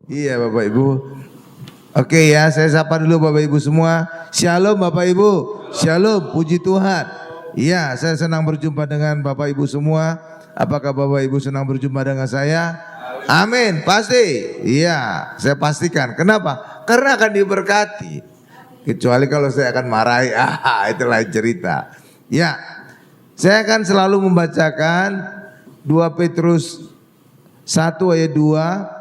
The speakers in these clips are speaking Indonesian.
Iya Bapak Ibu. Oke ya, saya sapa dulu Bapak Ibu semua. Shalom Bapak Ibu. Shalom, puji Tuhan. Iya, saya senang berjumpa dengan Bapak Ibu semua. Apakah Bapak Ibu senang berjumpa dengan saya? Amin, pasti. Iya, saya pastikan. Kenapa? Karena akan diberkati. Kecuali kalau saya akan marahi, itu lain cerita. Ya, saya akan selalu membacakan 2 Petrus 1 ayat 2.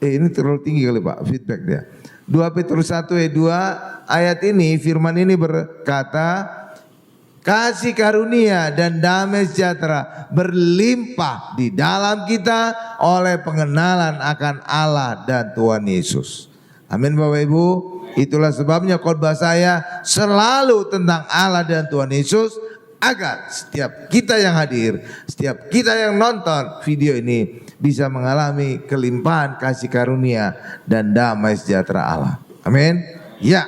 Ini terlalu tinggi kali Pak, feedback dia. 2 Petrus 1 ayat 2, ayat ini, firman ini berkata, kasih karunia dan damai sejahtera berlimpah di dalam kita oleh pengenalan akan Allah dan Tuhan Yesus. Amin Bapak Ibu. Itulah sebabnya khotbah saya selalu tentang Allah dan Tuhan Yesus, agar setiap kita yang hadir, setiap kita yang nonton video ini bisa mengalami kelimpahan kasih karunia dan damai sejahtera Allah. Amin. Ya.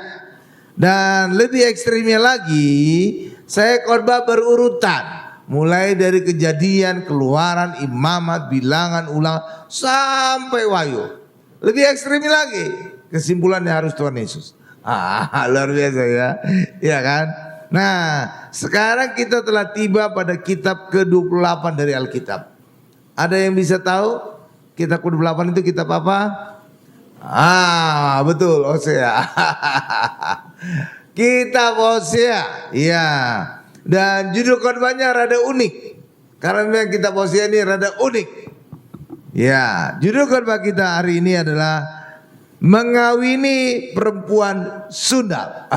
Dan lebih ekstrimnya lagi, saya khotbah berurutan. Mulai dari Kejadian, Keluaran, Imamat, Bilangan, Ulangan sampai Wahyu. Lebih ekstrimnya lagi, kesimpulannya harus Tuhan Yesus. Luar biasa ya. Iya kan? Nah, sekarang kita telah tiba pada kitab ke-28 dari Alkitab. Ada yang bisa tahu kitab ke-28 itu kitab apa? Betul, Hosea. Kitab Hosea. Iya. Dan judul khotbahnya rada unik. Karena memang kitab Hosea ini rada unik. Ya, judul khotbah kita hari ini adalah mengawini perempuan sundal.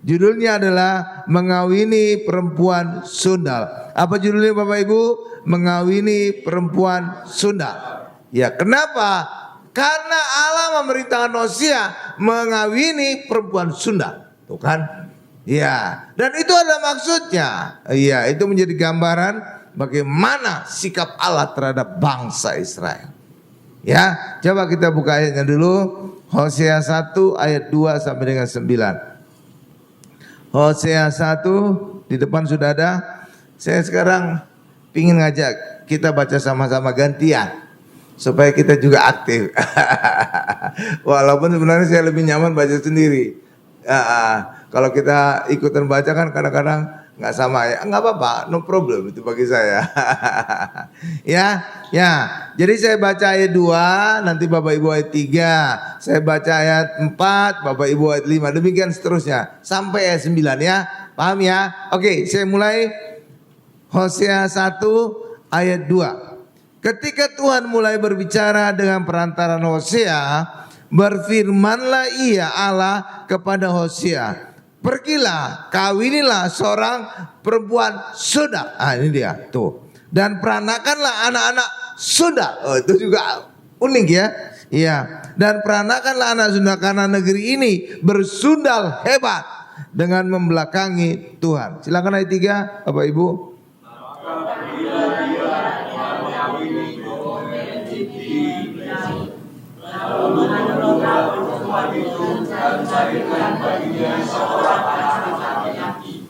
Judulnya adalah mengawini perempuan sundal. Apa judulnya Bapak Ibu? Mengawini perempuan sundal. Ya, kenapa? Karena Allah memerintahkan Hosea mengawini perempuan sundal. Tuh kan? Ya, dan itu ada maksudnya. Iya, itu menjadi gambaran bagaimana sikap Allah terhadap bangsa Israel. Ya, coba kita buka ayatnya dulu. Hosea 1 ayat 2 sampai dengan 9. Hosea 1 di depan sudah ada. Saya sekarang ingin ngajak kita baca sama-sama gantian supaya kita juga aktif. Walaupun sebenarnya saya lebih nyaman baca sendiri. Kalau kita ikutan baca kan kadang-kadang nggak sama ya, nggak apa-apa, no problem itu bagi saya. ya. Jadi saya baca ayat 2, nanti Bapak Ibu ayat 3, saya baca ayat 4, Bapak Ibu ayat 5, demikian seterusnya sampai ayat 9 ya. Paham ya? Oke, saya mulai Hosea 1 ayat 2. Ketika Tuhan mulai berbicara dengan perantaran Hosea, berfirmanlah ia Allah kepada Hosea, pergilah, kawinilah seorang perempuan sundal. Ini dia tuh. Dan peranakanlah anak-anak sundal. Itu juga unik ya. Iya. Dan peranakanlah anak sundal karena negeri ini bersundal hebat dengan membelakangi Tuhan. Silakan ayat 3 Bapak Ibu.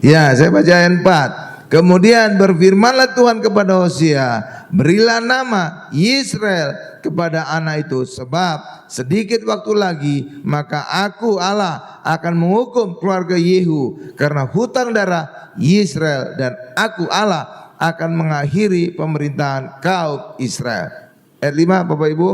Ya, saya baca ayat 4. Kemudian berfirmanlah Tuhan kepada Hosea, berilah nama Yisrael kepada anak itu, sebab sedikit waktu lagi maka aku Allah akan menghukum keluarga Yehu karena hutang darah Yisrael, dan aku Allah akan mengakhiri pemerintahan kaum Israel. Ayat 5 Bapak Ibu.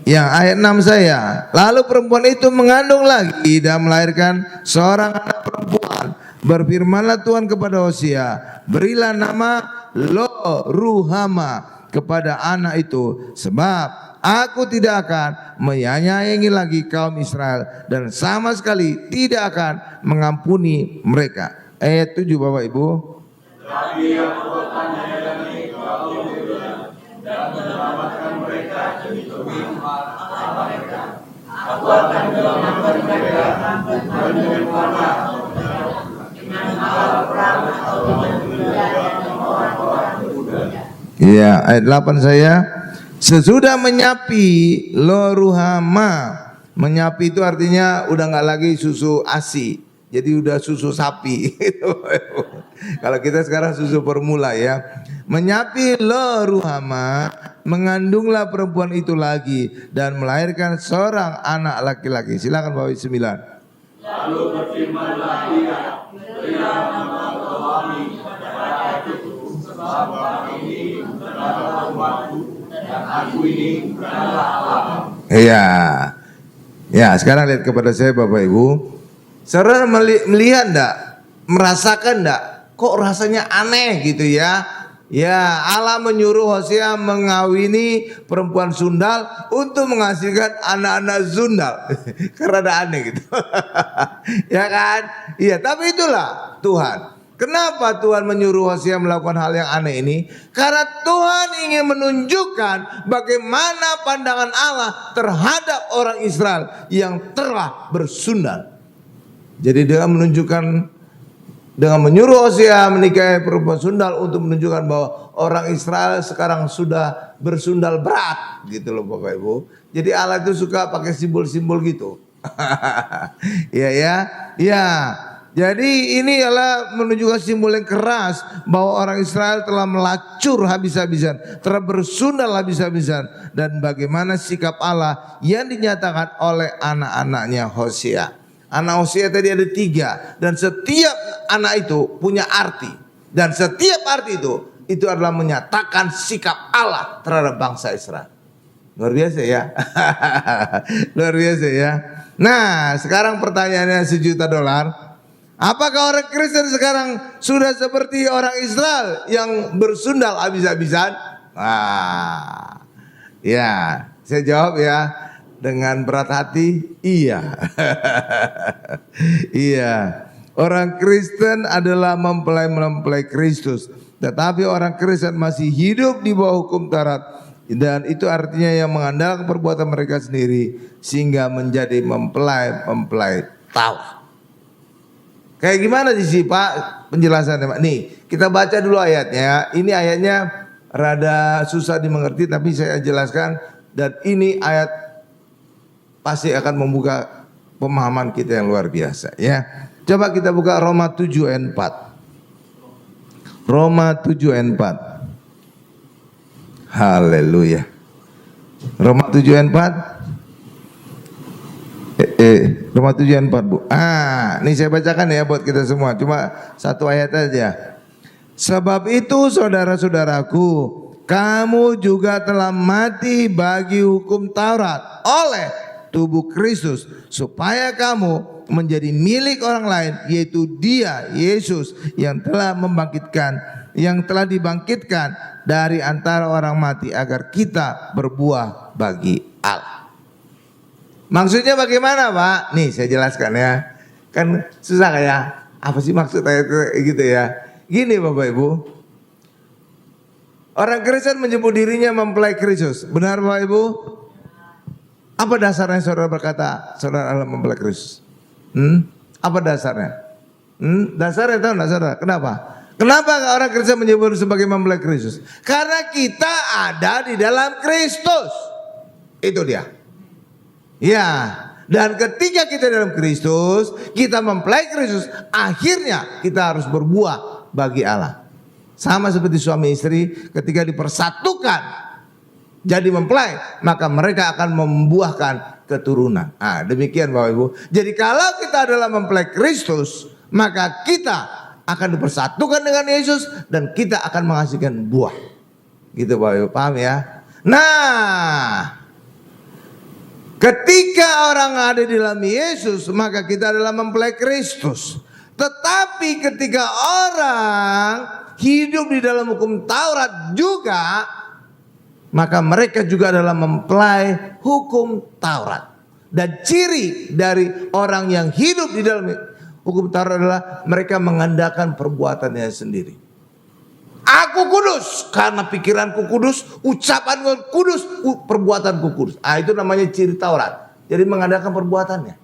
Yang ayat 6 saya, lalu perempuan itu mengandung lagi dan melahirkan seorang anak perempuan. Berfirmanlah Tuhan kepada Hosea, berilah nama Lo-Ruhama kepada anak itu, sebab aku tidak akan menyayangi lagi kaum Israel dan sama sekali tidak akan mengampuni mereka. Ayat 7 Bapak Ibu. Tapi aku akan menyayangi kaum Israel dan menyelamatkan mereka dari kebingungan mereka. Aku akan menyelamatkan mereka dengan panah, dengan alat perang atau dengan orang-orang muda. Iya, ayat 8 saya. Sesudah menyapi Lo-Ruhama. Menyapi itu artinya udah nggak lagi susu ASI, jadi udah susu sapi. Kalau kita sekarang susu formula ya. Menyapi lo Ruhama, mengandunglah perempuan itu lagi dan melahirkan seorang anak laki-laki. Silakan Bapak 9. Lalu berfirmanlah dia, berilah nama suami kepada itu, sebab orang ini adalah Tuhanku dan aku ini adalah Allah. Iya. Ya, sekarang lihat kepada saya Bapak Ibu. Saudara melihat enggak? Merasakan enggak? Kok rasanya aneh gitu ya? Ya, Allah menyuruh Hosea mengawini perempuan sundal untuk menghasilkan anak-anak sundal. Karena ada aneh gitu. Ya kan? Iya, tapi itulah Tuhan. Kenapa Tuhan menyuruh Hosea melakukan hal yang aneh ini? Karena Tuhan ingin menunjukkan bagaimana pandangan Allah terhadap orang Israel yang telah bersundal. Jadi dia menunjukkan dengan menyuruh Hosea menikahi perempuan sundal untuk menunjukkan bahwa orang Israel sekarang sudah bersundal berat gitu loh Bapak Ibu. Jadi Allah itu suka pakai simbol-simbol gitu. Ya. Jadi ini adalah menunjukkan simbol yang keras bahwa orang Israel telah melacur habis-habisan, telah bersundal habis-habisan, dan bagaimana sikap Allah yang dinyatakan oleh anak-anaknya Hosea. Anak Hosea tadi ada 3 dan setiap anak itu punya arti, dan setiap arti itu adalah menyatakan sikap Allah terhadap bangsa Israel. Luar biasa ya. Luar biasa ya. Nah, sekarang pertanyaannya $1 juta. Apakah orang Kristen sekarang sudah seperti orang Israel yang bersundal habis-habisan? Ya, saya jawab ya dengan berat hati, iya. Iya. Orang Kristen adalah mempelai Kristus, tetapi orang Kristen masih hidup di bawah hukum Taurat, dan itu artinya yang mengandalkan perbuatan mereka sendiri sehingga menjadi mempelai Taurat. Kayak gimana sih Pak penjelasannya Pak? Nih kita baca dulu ayatnya. Ini ayatnya rada susah dimengerti tapi saya jelaskan, dan ini ayat pasti akan membuka pemahaman kita yang luar biasa ya. Coba kita buka Roma 7 ayat 4. Roma 7 ayat 4. Haleluya. Roma 7 ayat 4. Roma 7 ayat 4 Bu. Ini saya bacakan ya buat kita semua. Cuma satu ayat aja. Sebab itu saudara-saudaraku, kamu juga telah mati bagi hukum Taurat oleh tubuh Kristus, supaya kamu menjadi milik orang lain, yaitu Dia Yesus yang telah dibangkitkan dari antara orang mati, agar kita berbuah bagi Allah. Maksudnya bagaimana Pak? Nih saya jelaskan ya. Kan susah kayak apa sih maksud ayat gitu ya. Gini Bapak Ibu, orang Kristen menyebut dirinya mempelai Kristus. Benar Bapak Ibu? Apa dasarnya saudara berkata saudara adalah mempelai Kristus? Apa dasarnya? Dasarnya tahu enggak saudara? Kenapa? Kenapa orang Kristen menyebut sebagai mempelai Kristus? Karena kita ada di dalam Kristus. Itu dia. Ya, dan ketika kita dalam Kristus, kita mempelai Kristus, akhirnya kita harus berbuah bagi Allah. Sama seperti suami istri ketika dipersatukan jadi mempelai, maka mereka akan membuahkan keturunan. Demikian Bapak Ibu. Jadi kalau kita adalah mempelai Kristus, maka kita akan dipersatukan dengan Yesus dan kita akan menghasilkan buah. Gitu Bapak Ibu, paham ya? Nah, ketika orang ada di dalam Yesus, maka kita adalah mempelai Kristus. Tetapi ketika orang hidup di dalam hukum Taurat juga, maka mereka juga adalah mempelai hukum Taurat. Dan ciri dari orang yang hidup di dalam hukum Taurat adalah mereka mengandalkan perbuatannya sendiri. Aku kudus karena pikiranku kudus, ucapanku kudus, perbuatanku kudus. Itu namanya ciri Taurat. Jadi mengandalkan perbuatannya,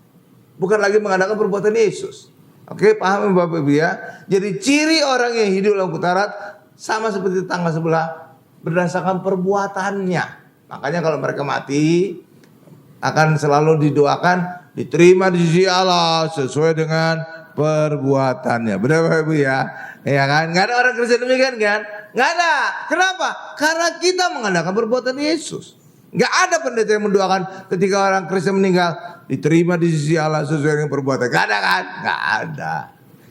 bukan lagi mengandalkan perbuatan Yesus. Oke, paham Bapak Ibu ya? Jadi ciri orang yang hidup dalam Taurat sama seperti tetangga sebelah, berdasarkan perbuatannya. Makanya kalau mereka mati akan selalu didoakan diterima di sisi Allah sesuai dengan perbuatannya. Benar Bapak Ibu ya? Ya kan? Nggak ada orang Kristen demikian kan? Nggak ada. Kenapa? Karena kita mengandalkan perbuatan Yesus. Nggak ada pendeta yang mendoakan ketika orang Kristen meninggal diterima di sisi Allah sesuai dengan perbuatan. Nggak ada kan? Nggak ada.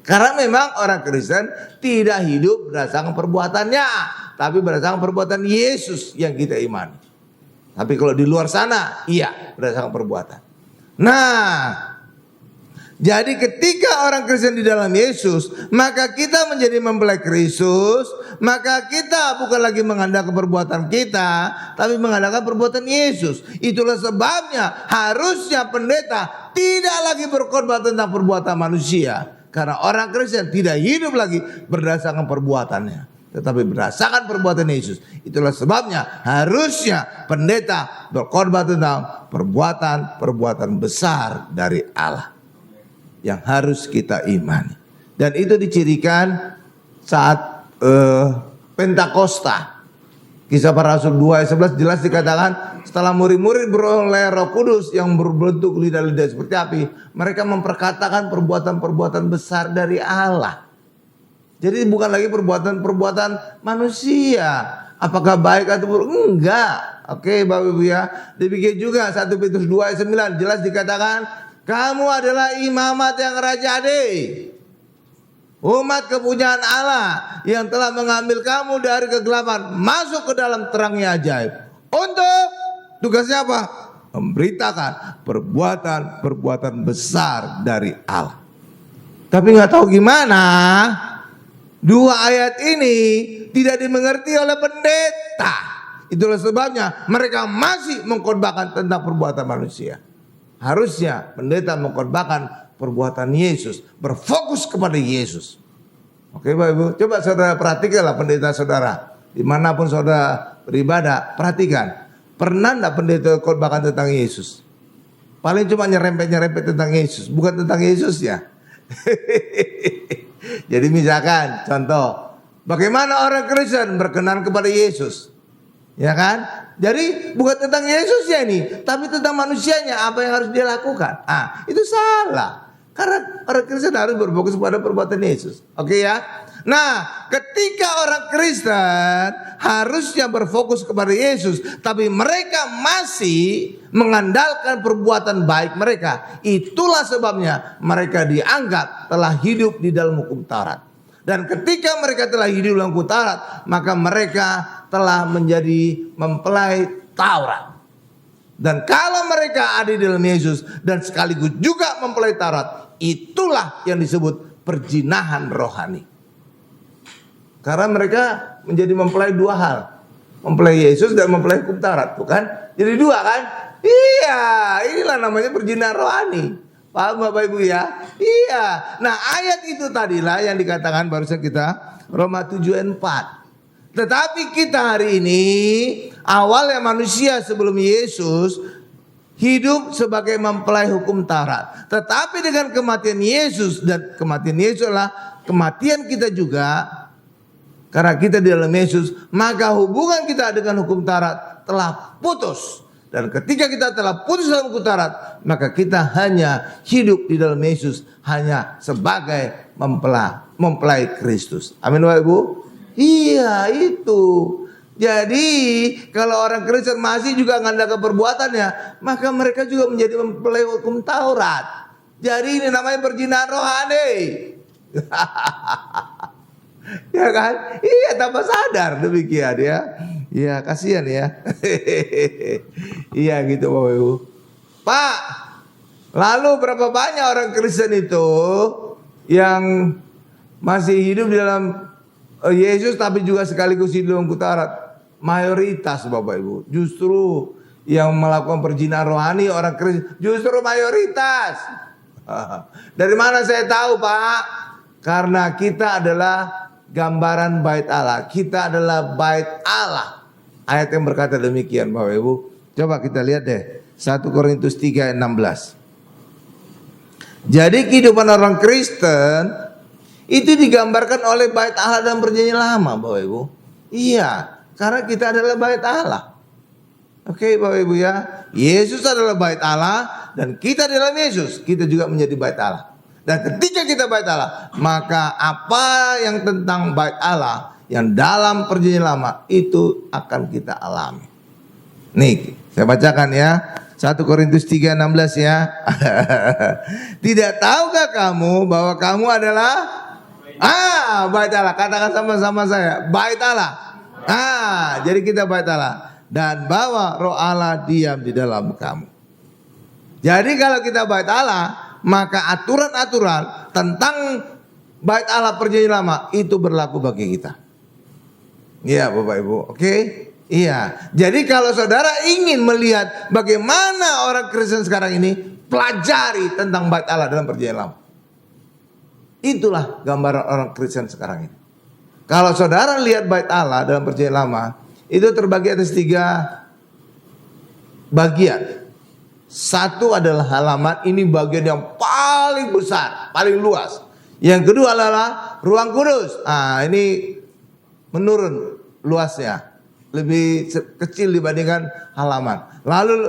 Karena memang orang Kristen tidak hidup berdasarkan perbuatannya, tapi berdasarkan perbuatan Yesus yang kita imani. Tapi kalau di luar sana, iya berdasarkan perbuatan. Nah, jadi ketika orang Kristen di dalam Yesus, maka kita menjadi mempelai Kristus, maka kita bukan lagi mengandalkan perbuatan kita, tapi mengandalkan perbuatan Yesus. Itulah sebabnya harusnya pendeta tidak lagi berkhotbah tentang perbuatan manusia. Karena orang Kristen tidak hidup lagi berdasarkan perbuatannya, tetapi berdasarkan perbuatan Yesus. Itulah sebabnya harusnya pendeta berkhotbah tentang perbuatan-perbuatan besar dari Allah yang harus kita imani. Dan itu dicirikan saat Pentakosta. Kisah Para Rasul 2 ayat 11 jelas dikatakan, setelah murid-murid beroleh Roh Kudus yang berbentuk lidah-lidah seperti api, mereka memperkatakan perbuatan-perbuatan besar dari Allah. Jadi bukan lagi perbuatan-perbuatan manusia. Apakah baik atau buruk? Enggak. Oke Bapak Ibu ya. Demikian juga 1 Petrus 2 ayat 9 jelas dikatakan, kamu adalah imamat yang rajade, umat kepunyaan Allah yang telah mengambil kamu dari kegelapan masuk ke dalam terangnya ajaib. Untuk tugasnya apa? Memberitakan perbuatan-perbuatan besar dari Allah. Tapi nggak tahu gimana, dua ayat ini tidak dimengerti oleh pendeta. Itulah sebabnya mereka masih mengkhotbahkan tentang perbuatan manusia. Harusnya pendeta mengkhotbahkan perbuatan Yesus, berfokus kepada Yesus. Oke Bapak Ibu, coba saudara perhatikanlah pendeta saudara, dimanapun saudara beribadah, perhatikan. Pernah enggak pendeta khotbahkan tentang Yesus? Paling cuma nyerempet-nyerempet tentang Yesus, bukan tentang Yesus ya. Jadi misalkan contoh, bagaimana orang Kristen berkenan kepada Yesus? Ya kan? Jadi bukan tentang Yesusnya ini, tapi tentang manusianya, apa yang harus dia lakukan. Itu salah. Karena orang Kristen harus berfokus pada perbuatan Yesus. Oke ya? Nah, ketika orang Kristen harusnya berfokus kepada Yesus, tapi mereka masih mengandalkan perbuatan baik mereka. Itulah sebabnya mereka dianggap telah hidup di dalam hukum Taurat. Dan ketika mereka telah hidup dalam hukum Taurat, maka mereka telah menjadi mempelai Taurat. Dan kalau mereka ada di dalam Yesus dan sekaligus juga mempelai Taurat, itulah yang disebut perjinahan rohani. Karena mereka menjadi mempelai dua hal, mempelai Yesus dan mempelai hukum Taurat, bukan? Jadi dua kan? Iya, inilah namanya perjinahan rohani. Paham Bapak Ibu ya? Iya. Nah ayat itu tadilah yang dikatakan barusan kita, Roma 7 ayat 4. Tetapi kita hari ini, awalnya manusia sebelum Yesus hidup sebagai mempelai hukum Taurat. Tetapi dengan kematian Yesus, dan kematian Yesus adalah kematian kita juga, karena kita di dalam Yesus, maka hubungan kita dengan hukum Taurat telah putus. Dan ketika kita telah putus dalam hukum Taurat, maka kita hanya hidup di dalam Yesus hanya sebagai mempelai Kristus. Amin Bapak Ibu? Iya itu. Jadi kalau orang Kristen masih juga mengandalkan perbuatannya, maka mereka juga menjadi mempelai hukum Taurat. Jadi ini namanya perjinahan rohani. Ya kan? Iya, tanpa sadar demikian ya. Iya, kasihan ya. Iya gitu Bapak Ibu. Pak, lalu berapa banyak orang Kristen itu yang masih hidup di dalam Yesus tapi juga sekaligus hidup dalam hukum Taurat? Mayoritas Bapak Ibu. Justru yang melakukan perjinahan rohani orang Kristen justru mayoritas. Dari mana saya tahu Pak? Karena kita adalah gambaran bait Allah. Kita adalah bait Allah. Ayat yang berkata demikian Bapak Ibu. Coba kita lihat deh. 1 Korintus 3 ayat 16. Jadi kehidupan orang Kristen itu digambarkan oleh bait Allah dalam perjanjian lama Bapak Ibu. Iya, karena kita adalah bait Allah. Oke Bapak Ibu ya. Yesus adalah bait Allah dan kita dalam Yesus, kita juga menjadi bait Allah. Dan ketika kita bait Allah, maka apa yang tentang bait Allah yang dalam perjanjian lama itu akan kita alami. Nih, saya bacakan ya. 1 Korintus 3:16 ya. Tidak tahukah kamu bahwa kamu adalah bait Allah? Katakan sama-sama saya, bait Allah. Jadi kita bait Allah, dan bahwa roh Allah diam di dalam kamu. Jadi kalau kita bait Allah, maka aturan-aturan tentang bait Allah perjanjian lama itu berlaku bagi kita. Iya Bapak Ibu, oke? Iya. Jadi kalau saudara ingin melihat bagaimana orang Kristen sekarang ini, pelajari tentang bait Allah dalam perjanjian lama. Itulah gambaran orang Kristen sekarang ini. Kalau saudara lihat bait Allah dalam perjanjian lama, itu terbagi atas 3 bagian. Satu adalah halaman, ini bagian yang paling besar, paling luas. Yang kedua adalah ruang kudus. Ini menurun luasnya, lebih kecil dibandingkan halaman. Lalu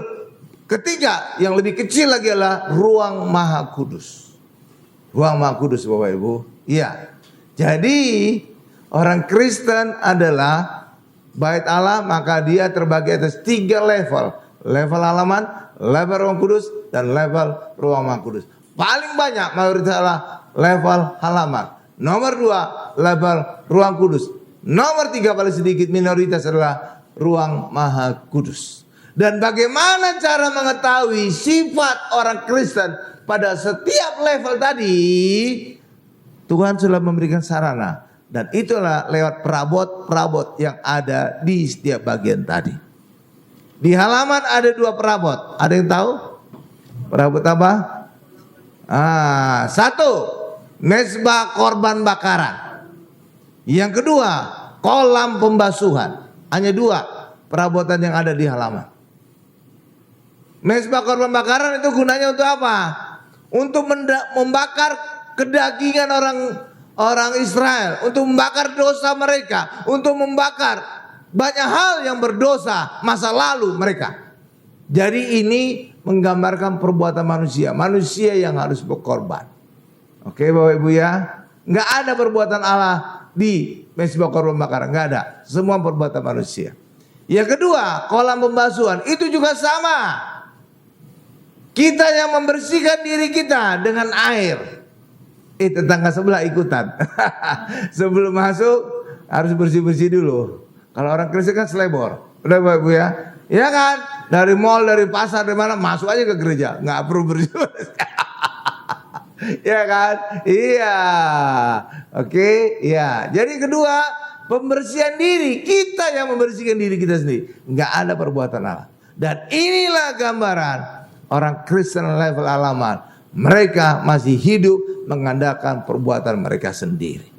ketiga yang lebih kecil lagi adalah ruang maha kudus. Ruang maha kudus Bapak Ibu. Iya. Jadi orang Kristen adalah bait Allah, maka dia terbagi atas 3 level. Level halaman, level ruang kudus, dan level ruang maha kudus. Paling banyak mayoritas adalah level halaman. Nomor 2 level ruang kudus. Nomor 3 paling sedikit minoritas adalah ruang maha kudus. Dan bagaimana cara mengetahui sifat orang Kristen pada setiap level tadi? Tuhan sudah memberikan sarana. Dan itulah lewat perabot-perabot yang ada di setiap bagian tadi. Di halaman ada 2 perabot. Ada yang tahu? Perabot apa? 1. Mezbah korban bakaran. Yang kedua, kolam pembasuhan. Hanya 2 perabotan yang ada di halaman. Mezbah korban bakaran itu gunanya untuk apa? Untuk membakar kedagingan orang Israel, untuk membakar dosa mereka, untuk membakar banyak hal yang berdosa masa lalu mereka. Jadi ini menggambarkan perbuatan manusia yang harus berkorban. Oke Bapak Ibu ya, nggak ada perbuatan Allah di mezbah korban bakaran, nggak ada. Semua perbuatan manusia. Yang kedua, kolam pembasuhan itu juga sama. Kita yang membersihkan diri kita dengan air. Tetangga sebelah ikutan. Sebelum masuk harus bersih-bersih dulu. Kalau orang Kristen kan selebor. Udah Bapak Ibu ya. Iya kan? Dari mall, dari pasar, dari mana masuk aja ke gereja, nggak perlu bersih. Iya kan? Iya. Oke, iya. Jadi kedua, pembersihan diri. Kita yang membersihkan diri kita sendiri. Nggak ada perbuatan Allah. Dan inilah gambaran orang Kristen level halaman. Mereka masih hidup mengandalkan perbuatan mereka sendiri.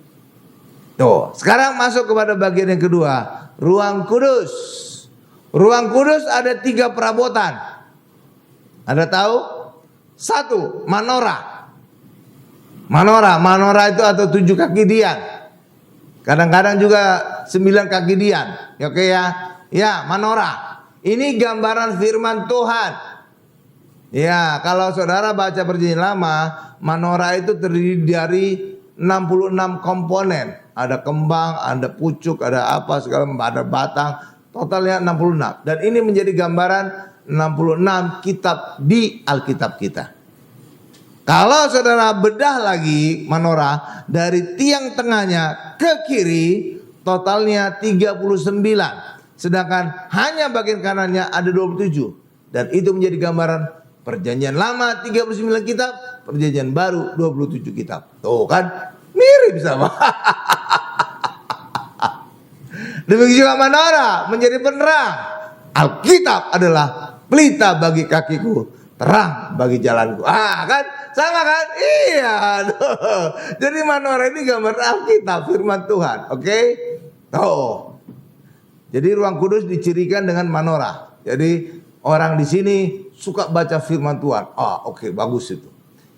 Tuh, sekarang masuk kepada bagian yang kedua, ruang kudus. Ruang kudus ada 3 perabotan. Ada tahu? 1, menorah. Menorah itu atau 7 kaki dian. Kadang-kadang juga 9 kaki dian. Oke ya? Ya, menorah. Ini gambaran firman Tuhan. Ya, kalau saudara baca perjanjian lama, menorah itu terdiri dari 66 komponen. Ada kembang, ada pucuk, ada apa segala, ada batang. Totalnya 66. Dan ini menjadi gambaran 66 kitab di Alkitab kita. Kalau saudara bedah lagi menorah dari tiang tengahnya ke kiri, totalnya 39. Sedangkan hanya bagian kanannya ada 27. Dan itu menjadi gambaran perjanjian lama 39 kitab, perjanjian baru 27 kitab. Tuh kan mirip sama. Demikian juga menorah menjadi penerang. Alkitab adalah pelita bagi kakiku, terang bagi jalanku. Kan sama kan? Iya. Jadi menorah ini gambar Alkitab, firman Tuhan. Oke? Tuh. Jadi ruang kudus dicirikan dengan menorah. Jadi orang di sini suka baca firman Tuhan. Oke, bagus itu.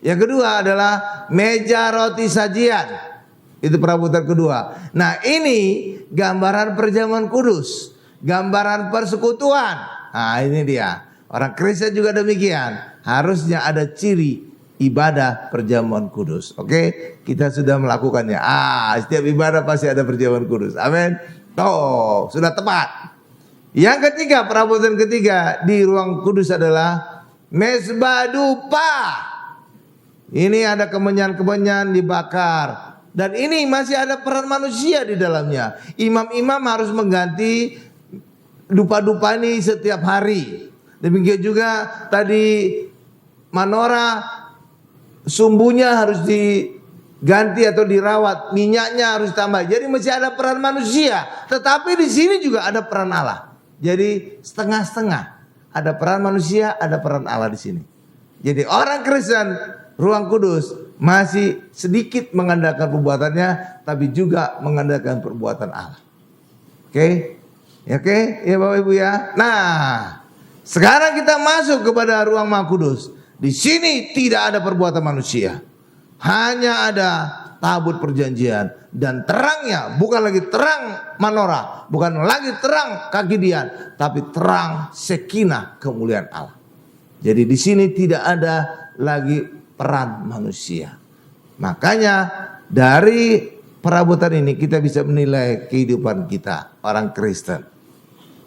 Yang kedua adalah meja roti sajian. Itu perabotan kedua. Nah, ini gambaran perjamuan kudus, gambaran persekutuan. Nah, ini dia. Orang Kristen juga demikian. Harusnya ada ciri ibadah perjamuan kudus. Oke, kita sudah melakukannya. Setiap ibadah pasti ada perjamuan kudus. Amin. Oh, sudah tepat. Yang ketiga, perabotan ketiga di ruang kudus adalah mezbah dupa. Ini ada kemenyan-kemenyan dibakar. Dan ini masih ada peran manusia di dalamnya. Imam-imam harus mengganti dupa-dupa ini setiap hari. Demikian juga tadi menorah, sumbunya harus diganti atau dirawat, minyaknya harus tambah. Jadi masih ada peran manusia, tetapi di sini juga ada peran Allah. Jadi setengah-setengah, ada peran manusia, ada peran Allah di sini. Jadi orang Kristen ruang kudus masih sedikit mengandalkan perbuatannya, tapi juga mengandalkan perbuatan Allah. Oke, ya Bapak Ibu ya. Nah, sekarang kita masuk kepada ruang Maha Kudus. Di sini tidak ada perbuatan manusia, hanya ada tabut perjanjian dan terangnya bukan lagi terang menorah, bukan lagi terang kaki dian, tapi terang sekinah kemuliaan Allah. Jadi di sini tidak ada lagi peran manusia. Makanya dari perabotan ini kita bisa menilai kehidupan kita orang Kristen.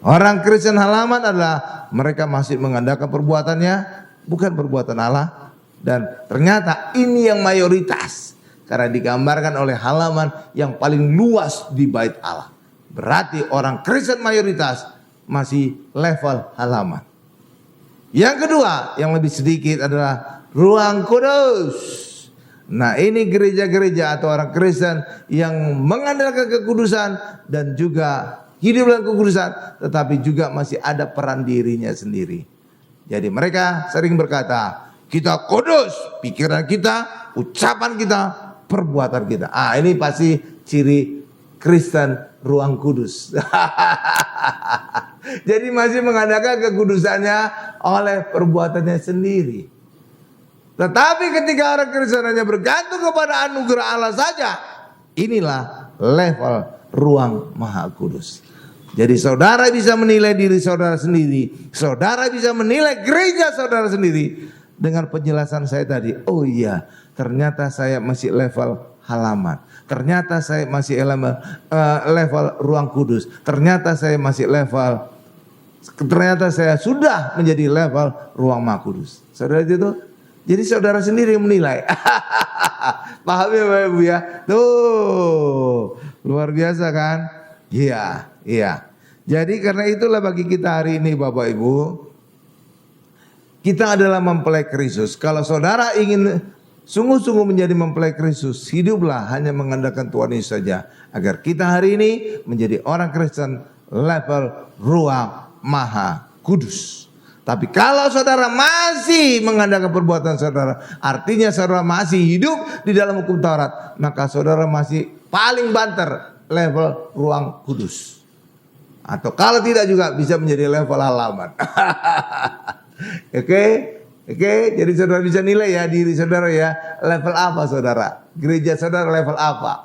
Orang Kristen halaman adalah mereka masih mengandalkan perbuatannya, bukan perbuatan Allah. Dan ternyata ini yang mayoritas, karena digambarkan oleh halaman yang paling luas di bait Allah. Berarti orang Kristen mayoritas masih level halaman. Yang kedua, yang lebih sedikit adalah ruang kudus. Nah, ini gereja-gereja atau orang Kristen yang mengandalkan kekudusan dan juga hidup dalam kekudusan, tetapi juga masih ada peran dirinya sendiri. Jadi mereka sering berkata, kita kudus, pikiran kita, ucapan kita, perbuatan kita. Ini pasti ciri Kristen ruang kudus. Jadi masih mengandalkan kekudusannya oleh perbuatannya sendiri. Tetapi ketika orang Kristen hanya bergantung kepada anugerah Allah saja, inilah level ruang Maha Kudus. Jadi saudara bisa menilai diri saudara sendiri, saudara bisa menilai gereja saudara sendiri dengan penjelasan saya tadi. Oh iya, ternyata saya masih level halaman. Ternyata saya masih level ruang kudus. Ternyata saya masih ternyata saya sudah menjadi level ruang Maha Kudus. Saudara itu, jadi saudara sendiri yang menilai. Paham ya Bapak Ibu ya? Tuh, luar biasa kan? Iya. Jadi karena itulah bagi kita hari ini Bapak Ibu, kita adalah mempelai Kristus. Kalau saudara ingin sungguh-sungguh menjadi mempelai Kristus, hiduplah hanya mengandalkan Tuhan Yesus saja, agar kita hari ini menjadi orang Kristen level ruang Maha Kudus. Tapi kalau saudara masih mengandalkan perbuatan saudara, artinya saudara masih hidup di dalam hukum Taurat, maka saudara masih paling banter level ruang kudus. Atau kalau tidak juga bisa menjadi level halaman. Oke, jadi saudara bisa nilai ya diri saudara ya, level apa saudara? Gereja saudara level apa?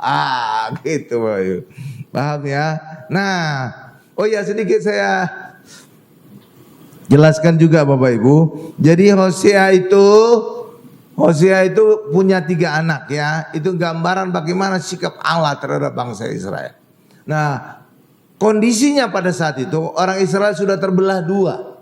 Gitu Bapak Ibu. Paham ya? Nah, oh ya sedikit saya jelaskan juga Bapak Ibu. Jadi Hosea itu punya 3 anak ya. Itu gambaran bagaimana sikap Allah terhadap bangsa Israel. Nah, kondisinya pada saat itu orang Israel sudah terbelah dua.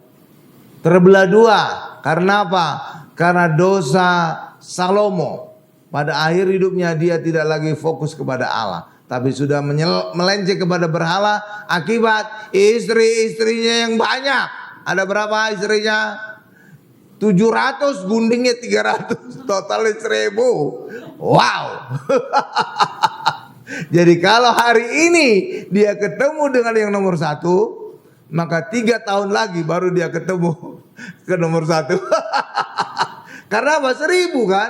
Karena apa? Karena dosa Salomo. Pada akhir hidupnya dia tidak lagi fokus kepada Allah, tapi sudah melenceng kepada berhala akibat istri-istrinya yang banyak. Ada berapa istrinya? 700, gundingnya 300, totalnya 1000. Wow. Jadi kalau hari ini dia ketemu dengan yang nomor 1, maka 3 tahun lagi baru dia ketemu ke nomor 1. Karena apa? 1000 kan?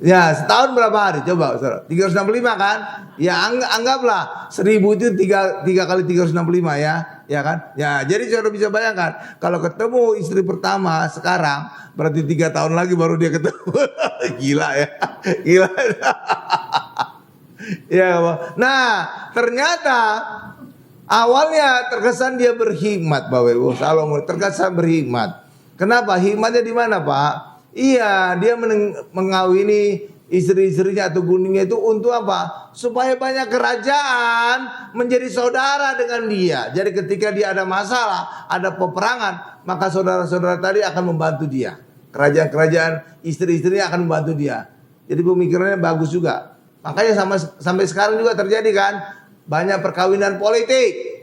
Ya setahun berapa hari? Coba 365 kan? Ya anggaplah 1000 itu 3 kali 365 ya. Ya kan? Ya jadi saudara bisa bayangkan, kalau ketemu istri pertama sekarang, berarti 3 tahun lagi baru dia ketemu. Gila ya. Gila. Ya, nah ternyata awalnya terkesan dia berhikmat Bapak Ibu. Salomo terkesan berhikmat. Kenapa? Hikmatnya di mana Pak? Iya, dia mengawini istri-istrinya atau guningnya itu untuk apa? Supaya banyak kerajaan menjadi saudara dengan dia. Jadi ketika dia ada masalah, ada peperangan, maka saudara-saudara tadi akan membantu dia. Kerajaan-kerajaan istri-istrinya akan membantu dia. Jadi pemikirannya bagus juga. Makanya sampai sekarang juga terjadi kan banyak perkawinan politik.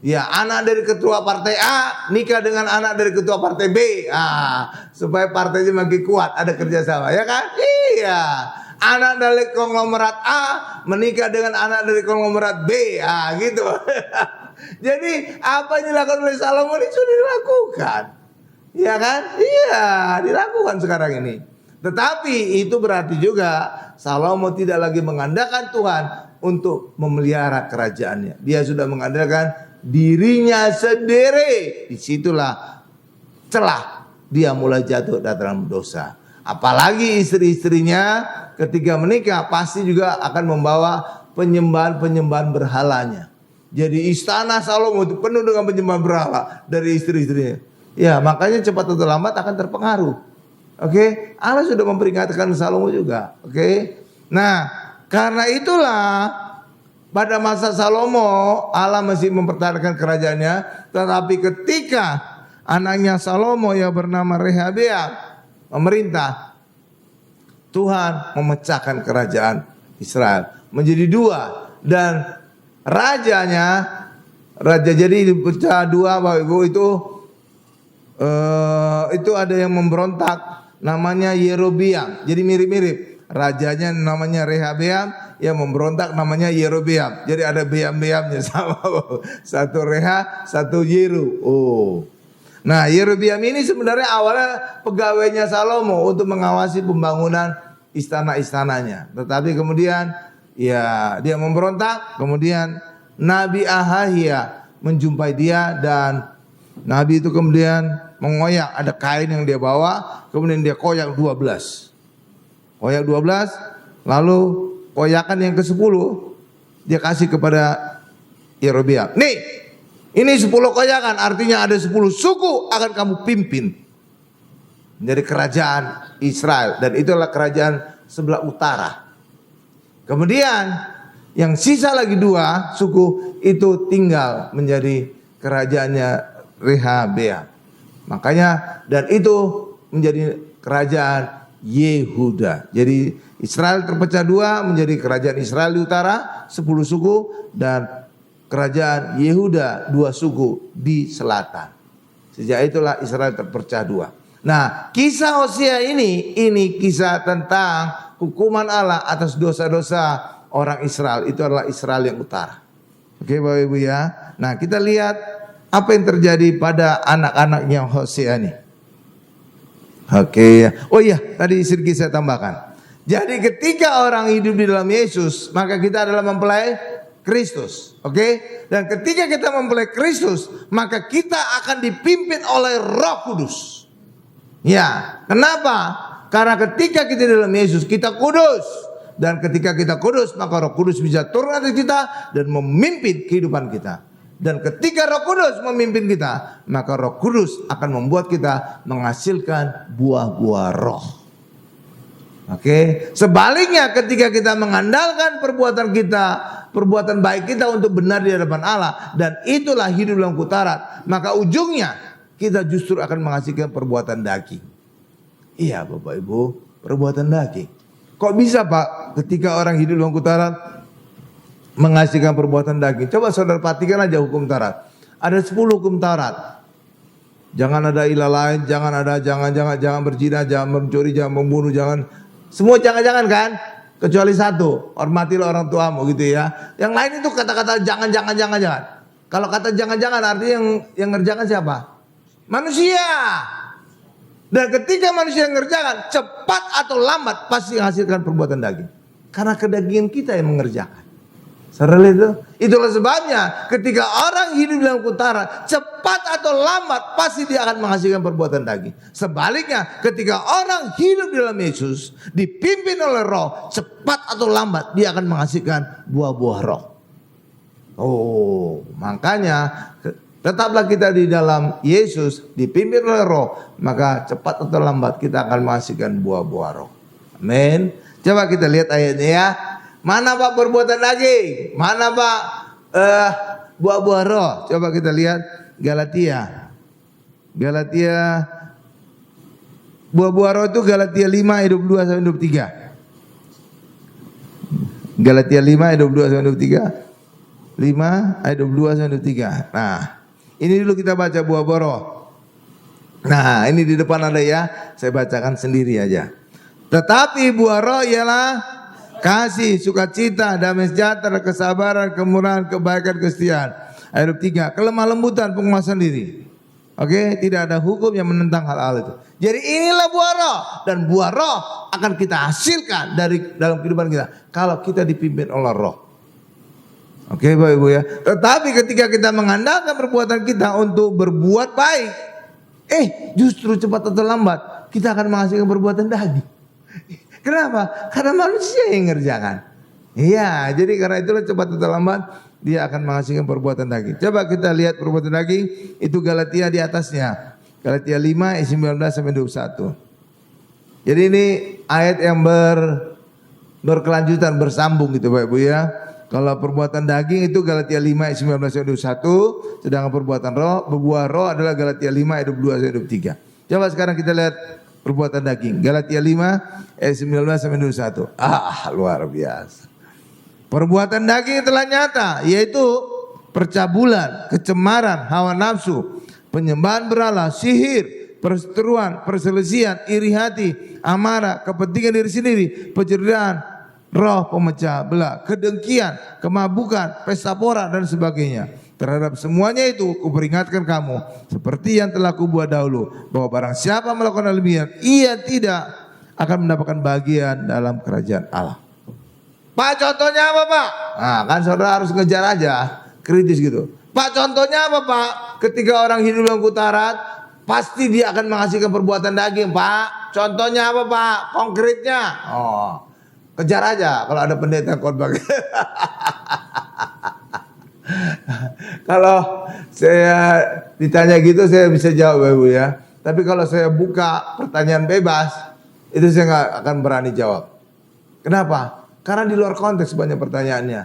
Ya, anak dari ketua partai A nikah dengan anak dari ketua partai B. Supaya partainya makin kuat, ada kerjasama, ya kan? Iya. Anak dari konglomerat A menikah dengan anak dari konglomerat B. Gitu. Jadi apa yang dilakukan oleh Salomo ini sudah dilakukan. Ya kan? Iya, dilakukan sekarang ini. Tetapi itu berarti juga Salomo tidak lagi mengandalkan Tuhan untuk memelihara kerajaannya. Dia sudah mengandalkan dirinya sendiri. Disitulah celah dia mulai jatuh dalam dosa. Apalagi istri-istrinya ketika menikah pasti juga akan membawa penyembahan-penyembahan berhalanya. Jadi istana Salomo itu penuh dengan penyembahan berhala dari istri-istrinya. Ya, makanya cepat atau lambat akan terpengaruh. Oke, Allah sudah memperingatkan Salomo juga. Oke. Nah, karena itulah pada masa Salomo Allah masih mempertahankan kerajaannya, tetapi ketika anaknya Salomo yang bernama Rehabeam memerintah, Tuhan memecahkan kerajaan Israel menjadi dua, dan raja jadi dipecah dua, Bapak Ibu. Itu ada yang memberontak namanya Yerobeam. Jadi mirip-mirip. Rajanya namanya Rehabeam, yang memberontak namanya Yerobeam. Jadi ada beam-beamnya sama. Satu Reha, satu Yeru. Nah, Yerobeam ini sebenarnya awalnya pegawainya Salomo untuk mengawasi pembangunan istana-istananya. Tetapi kemudian ya dia memberontak. Kemudian Nabi Ahahia menjumpai dia, dan Nabi itu kemudian mengoyak, ada kain yang dia bawa, kemudian dia koyak 12. Koyak 12, lalu koyakan yang ke-10 dia kasih kepada Yerobeam. Nih, ini 10 koyakan, artinya ada 10 suku akan kamu pimpin menjadi kerajaan Israel, dan itulah kerajaan sebelah utara. Kemudian yang sisa lagi 2 suku itu tinggal menjadi kerajaannya Rehabeam. Makanya dan itu menjadi kerajaan Yehuda. Jadi Israel terpecah 2 menjadi kerajaan Israel di utara 10 suku, dan kerajaan Yehuda 2 suku di selatan. Sejak itulah Israel terpecah 2. Nah, kisah Hosea ini kisah tentang hukuman Allah atas dosa-dosa orang Israel. Itu adalah Israel yang utara. Oke, Bapak Ibu ya. Nah, kita lihat apa yang terjadi pada anak-anaknya Hosea ini. Oke. Oh iya, tadi sedikit saya tambahkan. Jadi ketika orang hidup di dalam Yesus, maka kita adalah mempelai Kristus. Oke? Dan ketika kita mempelai Kristus, maka kita akan dipimpin oleh Roh Kudus. Ya, kenapa? Karena ketika kita di dalam Yesus, kita kudus. Dan ketika kita kudus, maka Roh Kudus bisa turun atas kita dan memimpin kehidupan kita. Dan ketika Roh Kudus memimpin kita, maka Roh Kudus akan membuat kita menghasilkan buah-buah roh. Oke. Sebaliknya ketika kita mengandalkan perbuatan kita, perbuatan baik kita untuk benar di hadapan Allah, dan itulah hidup dalam kutarat, maka ujungnya kita justru akan menghasilkan perbuatan daging. Iya Bapak Ibu, perbuatan daging. Kok bisa Pak ketika orang hidup dalam kutarat menghasilkan perbuatan daging? Coba saudara perhatikan aja hukum Taurat. Ada 10 hukum Taurat. Jangan ada ilah lain, jangan berzina, jangan mencuri, jangan membunuh, jangan, semua jangan kan? Kecuali 1, hormatilah orang tuamu gitu ya. Yang lain itu kata-kata jangan. Kalau kata jangan artinya yang ngerjakan siapa? Manusia. Dan ketika manusia mengerjakan, cepat atau lambat pasti menghasilkan perbuatan daging. Karena kedagingan kita yang mengerjakan. Saudara itulah sebabnya ketika orang hidup dalam kutarat, cepat atau lambat pasti dia akan menghasilkan perbuatan daging. Sebaliknya ketika orang hidup dalam Yesus, dipimpin oleh Roh, cepat atau lambat dia akan menghasilkan buah-buah roh. Makanya Tetaplah kita di dalam Yesus, dipimpin oleh Roh, maka cepat atau lambat kita akan menghasilkan buah-buah Roh. Amin. Coba kita lihat ayatnya ya. Mana Pak perbuatan daging? Mana Pak buah-buah Roh? Coba kita lihat Galatia. Buah-buah Roh itu Galatia 5 ayat 22 sampai 23. Galatia 5 ayat 22 sampai 23. 5 ayat 22 sampai 23. Nah, ini dulu kita baca buah-buah Roh. Nah, ini di depan ada ya. Saya bacakan sendiri aja. Tetapi buah Roh ialah kasih, sukacita, damai sejahtera, kesabaran, kemurahan, kebaikan, kesetiaan. Ayat 3, kelemah lembutan, penguasaan diri. Oke, tidak ada hukum yang menentang hal-hal itu. Jadi inilah buah Roh, dan buah Roh akan kita hasilkan dalam kehidupan kita kalau kita dipimpin oleh Roh. Oke, Bapak Ibu ya. Tetapi ketika kita mengandalkan perbuatan kita untuk berbuat baik, justru cepat atau lambat kita akan menghasilkan perbuatan daging. Kenapa? Karena manusia yang ngerjakan. Iya, jadi karena itulah cepat atau lambat dia akan menghasilkan perbuatan daging. Coba kita lihat perbuatan daging itu Galatia di atasnya. Galatia 5 ayat 19 sampai 21. Jadi ini ayat yang berkelanjutan, bersambung gitu Bapak Ibu ya. Kalau perbuatan daging itu Galatia 5 ayat 19 sampai 21, sedangkan perbuatan roh, berbuah roh adalah Galatia 5 ayat 22 sampai 23. Coba sekarang kita lihat perbuatan daging. Galatia 5 ayat 19 sampai 21. Luar biasa. Perbuatan daging telah nyata, yaitu percabulan, kecemaran, hawa nafsu, penyembahan berhala, sihir, perseteruan, perselisihan, iri hati, amarah, kepentingan diri sendiri, penceriaan, roh pemecah belah, kedengkian, kemabukan, pesta pora dan sebagainya. Terhadap semuanya itu kuperingatkan kamu seperti yang telah kubuat dahulu, bahwa barang siapa melakukan hal demikian, ia tidak akan mendapatkan bagian dalam kerajaan Allah. Pak, contohnya apa Pak? Nah, kan saudara harus ngejar aja, kritis gitu. Pak, contohnya apa Pak? Ketika orang hidup dalam kutarat, pasti dia akan menghasilkan perbuatan daging Pak. Contohnya apa Pak? Konkretnya. Kejar aja kalau ada pendeta khotbah. Kalau saya ditanya gitu saya bisa jawab Ibu ya. Tapi kalau saya buka pertanyaan bebas, itu saya nggak akan berani jawab. Kenapa? Karena di luar konteks banyak pertanyaannya.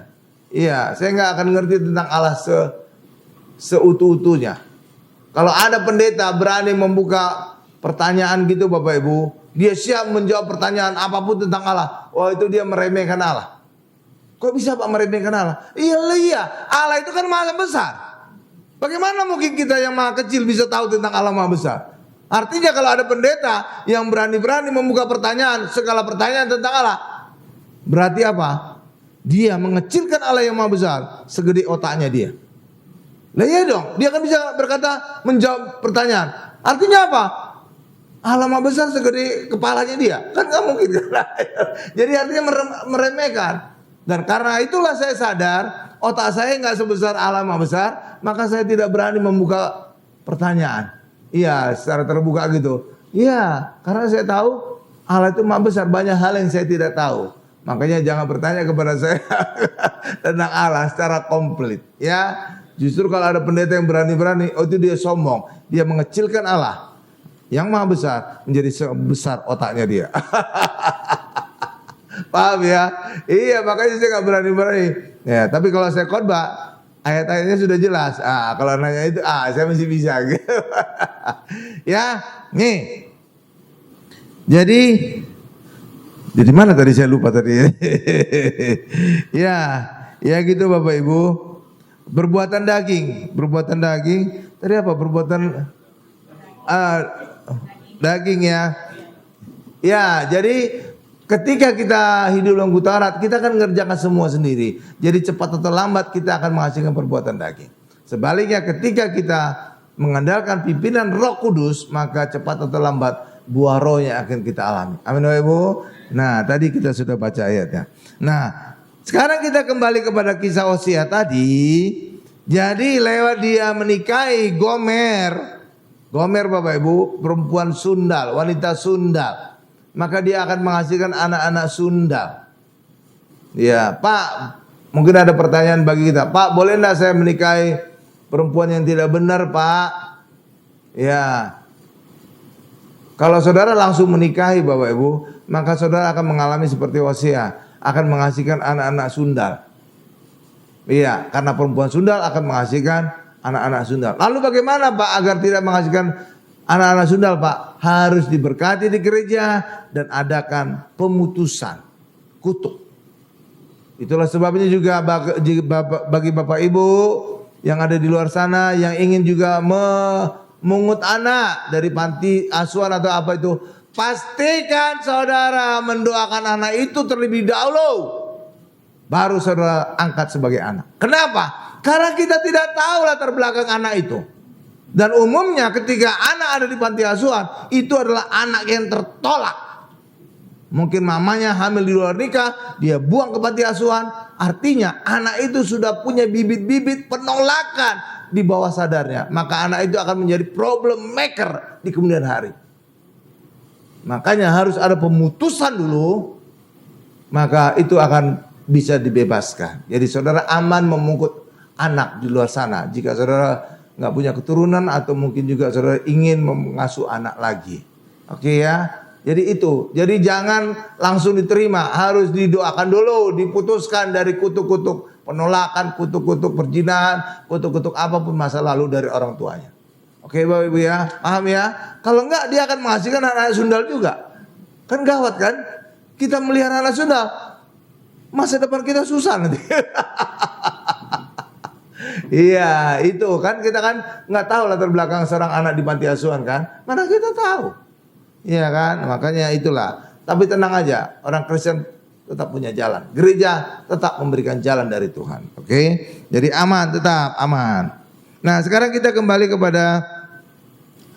Iya, saya nggak akan ngerti tentang Allah seutuh-utuhnya. Kalau ada pendeta berani membuka pertanyaan gitu Bapak Ibu, dia siap menjawab pertanyaan apapun tentang Allah. Wah, itu dia meremehkan Allah. Kok bisa Pak meremehkan Allah? Iya, Allah itu kan maha besar. Bagaimana mungkin kita yang maha kecil bisa tahu tentang Allah maha besar? Artinya kalau ada pendeta yang berani-berani membuka pertanyaan, segala pertanyaan tentang Allah, berarti apa? Dia mengecilkan Allah yang maha besar segede otaknya dia. Lah iya dong, dia kan bisa berkata menjawab pertanyaan. Artinya apa? Allah maha besar segede kepalanya dia. Kan gak mungkin. Jadi artinya meremehkan. Dan karena itulah saya sadar otak saya gak sebesar Allah maha besar, maka saya tidak berani membuka pertanyaan. Iya, secara terbuka gitu. Iya, karena saya tahu Allah itu maha besar, banyak hal yang saya tidak tahu. Makanya jangan bertanya kepada saya tentang Allah secara komplit. Ya, justru kalau ada pendeta yang berani-berani, itu dia sombong, dia mengecilkan Allah yang maha besar menjadi sebesar otaknya dia. Paham ya? Iya, makanya saya nggak berani-berani. Ya, tapi kalau saya khotbah, ayat-ayatnya sudah jelas. Kalau nanya itu, saya masih bisa. Ya, nih. Jadi mana tadi saya lupa tadi. ya gitu Bapak Ibu. Perbuatan daging. Tadi apa? Perbuatan daging ya. Ya, jadi ketika kita hidup dalam kutarat, kita akan mengerjakan semua sendiri. Jadi cepat atau lambat kita akan menghasilkan perbuatan daging. Sebaliknya ketika kita mengandalkan pimpinan Roh Kudus, maka cepat atau lambat buah roh yang akan kita alami. Amin Bapak Ibu. Nah, tadi kita sudah baca ayatnya. Nah, sekarang kita kembali kepada kisah Hosea tadi. Jadi lewat dia menikahi Gomer. Gomer Bapak Ibu, perempuan sundal, wanita sundal. Maka dia akan menghasilkan anak-anak sundal. Ya, Pak, mungkin ada pertanyaan bagi kita. Pak, boleh enggak saya menikahi perempuan yang tidak benar, Pak. Ya. Kalau saudara langsung menikahi Bapak Ibu, maka saudara akan mengalami seperti Hosea, akan menghasilkan anak-anak sundal. Iya, karena perempuan sundal akan menghasilkan anak-anak sundal. Lalu bagaimana Pak agar tidak menghasilkan anak-anak sundal, Pak? Harus diberkati di gereja dan adakan pemutusan kutuk. Itulah sebabnya juga bagi Bapak Ibu yang ada di luar sana yang ingin juga memungut anak dari panti asuhan atau apa itu, pastikan saudara mendoakan anak itu terlebih dahulu, baru saudara angkat sebagai anak. Kenapa? Karena kita tidak tahu latar belakang anak itu. Dan umumnya ketika anak ada di panti asuhan, itu adalah anak yang tertolak. Mungkin mamanya hamil di luar nikah, dia buang ke panti asuhan. Artinya anak itu sudah punya bibit-bibit penolakan di bawah sadarnya. Maka anak itu akan menjadi problem maker di kemudian hari. Makanya harus ada pemutusan dulu, maka itu akan bisa dibebaskan. Jadi saudara aman memungkut anak di luar sana. Jika saudara nggak punya keturunan atau mungkin juga saudara ingin mengasuh anak lagi. Oke ya. Jadi itu. Jadi jangan langsung diterima, harus didoakan dulu, diputuskan dari kutuk-kutuk penolakan, kutuk-kutuk perjinahan, kutuk-kutuk apapun masa lalu dari orang tuanya. Oke Bapak Ibu ya, paham ya? Kalau enggak dia akan menghasilkan anak sundal juga. Kan gawat kan? Kita melihara anak sundal, masa depan kita susah nanti. Iya, itu kan kita kan nggak tahu latar belakang seorang anak di panti asuhan kan? Mana kita tahu? Iya kan? Makanya itulah. Tapi tenang aja, orang Kristen tetap punya jalan. Gereja tetap memberikan jalan dari Tuhan. Oke? Jadi aman, tetap aman. Nah, sekarang kita kembali kepada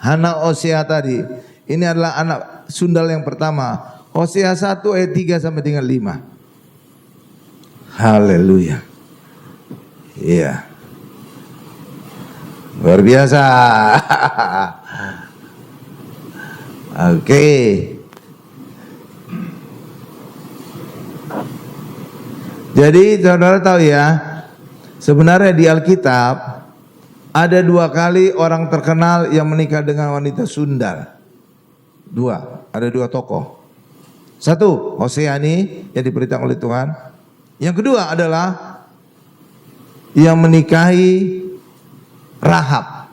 anak Hosea tadi. Ini adalah anak sundal yang pertama. Hosea 1 ayat 3 sampai dengan 5. Haleluya. Iya. Luar biasa. Oke. Jadi saudara tahu ya, sebenarnya di Alkitab ada 2 kali orang terkenal yang menikah dengan wanita sundal. Ada 2 tokoh. Satu, Hosea ini yang diberitakan oleh Tuhan. Yang kedua adalah yang menikahi Rahab.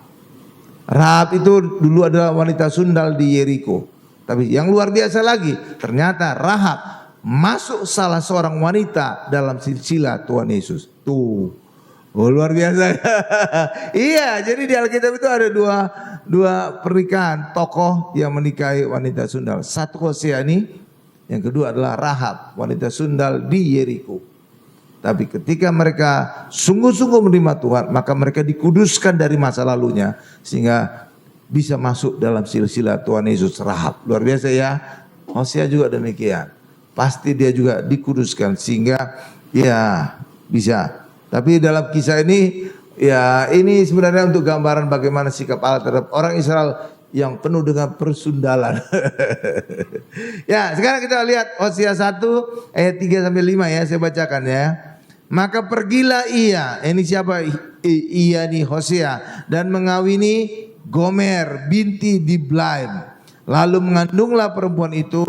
Rahab itu dulu adalah wanita sundal di Yeriko. Tapi yang luar biasa lagi, ternyata Rahab masuk salah seorang wanita dalam silsilah Tuhan Yesus. Tuh, luar biasa. Iya, jadi di Alkitab itu ada dua pernikahan tokoh yang menikahi wanita sundal. Satu Hosea ini, yang kedua adalah Rahab, wanita sundal di Yeriko. Tapi ketika mereka sungguh-sungguh menerima Tuhan, maka mereka dikuduskan dari masa lalunya sehingga bisa masuk dalam silsilah Tuhan Yesus. Rahab, luar biasa ya. Hosea juga demikian. Pasti dia juga dikuduskan sehingga ya bisa. Tapi dalam kisah ini ya ini sebenarnya untuk gambaran bagaimana sikap Allah terhadap orang Israel yang penuh dengan persundalan. Ya, sekarang kita lihat Hosea 1 ayat 3 sampai 5 ya, saya bacakan ya. Maka pergilah ia, ini siapa ia nih, Hosea, dan mengawini Gomer binti Diblaim. Lalu mengandunglah perempuan itu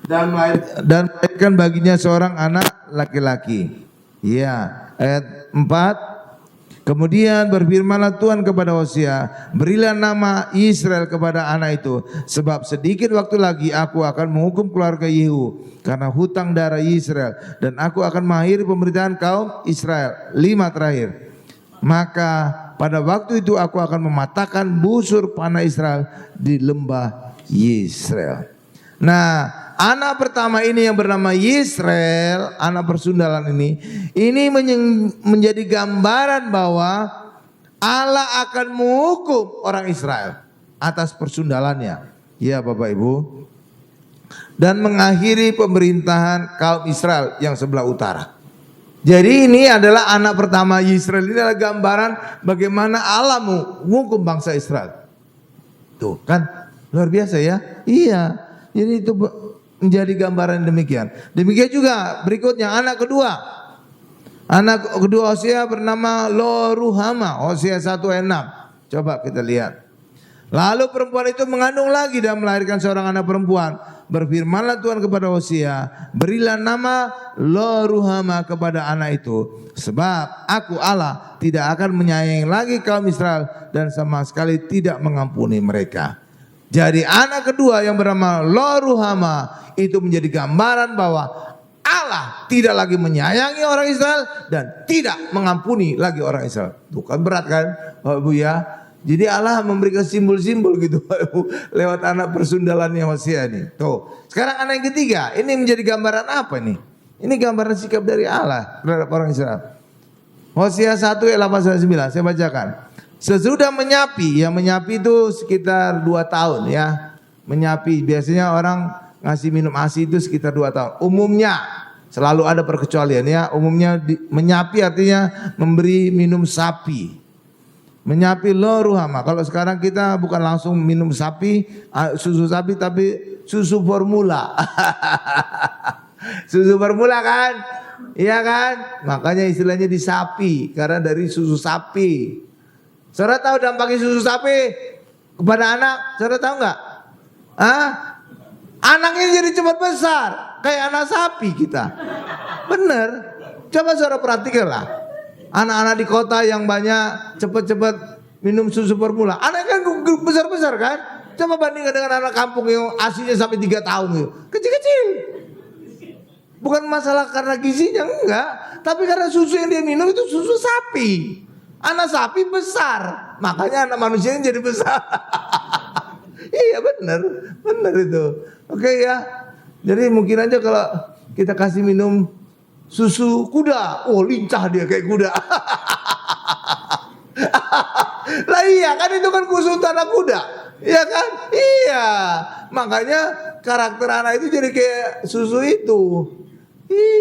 dan melahirkan baginya seorang anak laki-laki. Ya, ayat 4. Kemudian berfirmanlah Tuhan kepada Hosea, berilah nama Israel kepada anak itu, sebab sedikit waktu lagi aku akan menghukum keluarga Yehu karena hutang darah Israel, dan aku akan mengakhiri pemerintahan kaum Israel. 5 terakhir. Maka pada waktu itu aku akan mematahkan busur panah Israel di lembah Yisrael. Nah, anak pertama ini yang bernama Yisrael, anak persundalan ini menjadi gambaran bahwa Allah akan menghukum orang Israel atas persundalannya. Ya Bapak Ibu. Dan mengakhiri pemerintahan kaum Israel yang sebelah utara. Jadi ini adalah anak pertama Yisrael. Ini adalah gambaran bagaimana Allah menghukum bangsa Israel. Tuh kan luar biasa ya. Iya. Jadi itu menjadi gambaran demikian. Demikian juga berikutnya anak kedua. Anak kedua Hosea bernama Lo-ruhama, Hosea 1 ayat 6. Coba kita lihat. Lalu perempuan itu mengandung lagi dan melahirkan seorang anak perempuan. Berfirmanlah Tuhan kepada Hosea, berilah nama Lo-ruhama kepada anak itu, sebab aku Allah tidak akan menyayangi lagi kaum Israel dan sama sekali tidak mengampuni mereka. Jadi anak kedua yang bernama Lo-ruhama itu menjadi gambaran bahwa Allah tidak lagi menyayangi orang Israel dan tidak mengampuni lagi orang Israel. Bukan berat kan Bapak Ibu ya? Jadi Allah memberikan simbol-simbol gitu Bapak Ibu, lewat anak persundalannya Hosea ini. Tuh. Sekarang anak yang ketiga, ini menjadi gambaran apa nih? Ini gambaran sikap dari Allah terhadap orang Israel. Hosea 1 ayat 8-9, saya bacakan. Sesudah menyapi, yang menyapi itu sekitar 2 tahun ya. Menyapi, biasanya orang ngasih minum ASI itu sekitar 2 tahun. Umumnya, selalu ada perkecualian ya. Umumnya menyapi artinya memberi minum sapi. Menyapi Lo-ruhama. Kalau sekarang kita bukan langsung minum sapi, susu sapi, tapi susu formula. Susu formula kan? Iya kan? Makanya istilahnya disapi, karena dari susu sapi. Saudara tahu dampaknya susu sapi kepada anak? Saudara tahu nggak? Anaknya jadi cepat besar, kayak anak sapi kita. Bener. Coba saudara perhatikan lah. Anak-anak di kota yang banyak cepat-cepat minum susu formula, anaknya kan besar-besar kan? Coba bandingkan dengan anak kampung yang asinya sampai 3 tahun gitu. Kecil-kecil. Bukan masalah karena gizinya, enggak, tapi karena susu yang dia minum itu susu sapi. Anak sapi besar, makanya anak manusia jadi besar. Iya benar itu. Oke ya. Jadi mungkin aja kalau kita kasih minum susu kuda, oh lincah dia kayak kuda. Lah iya kan, itu kan khusus anak kuda, iya kan? Iya, makanya karakter anak itu jadi kayak susu itu.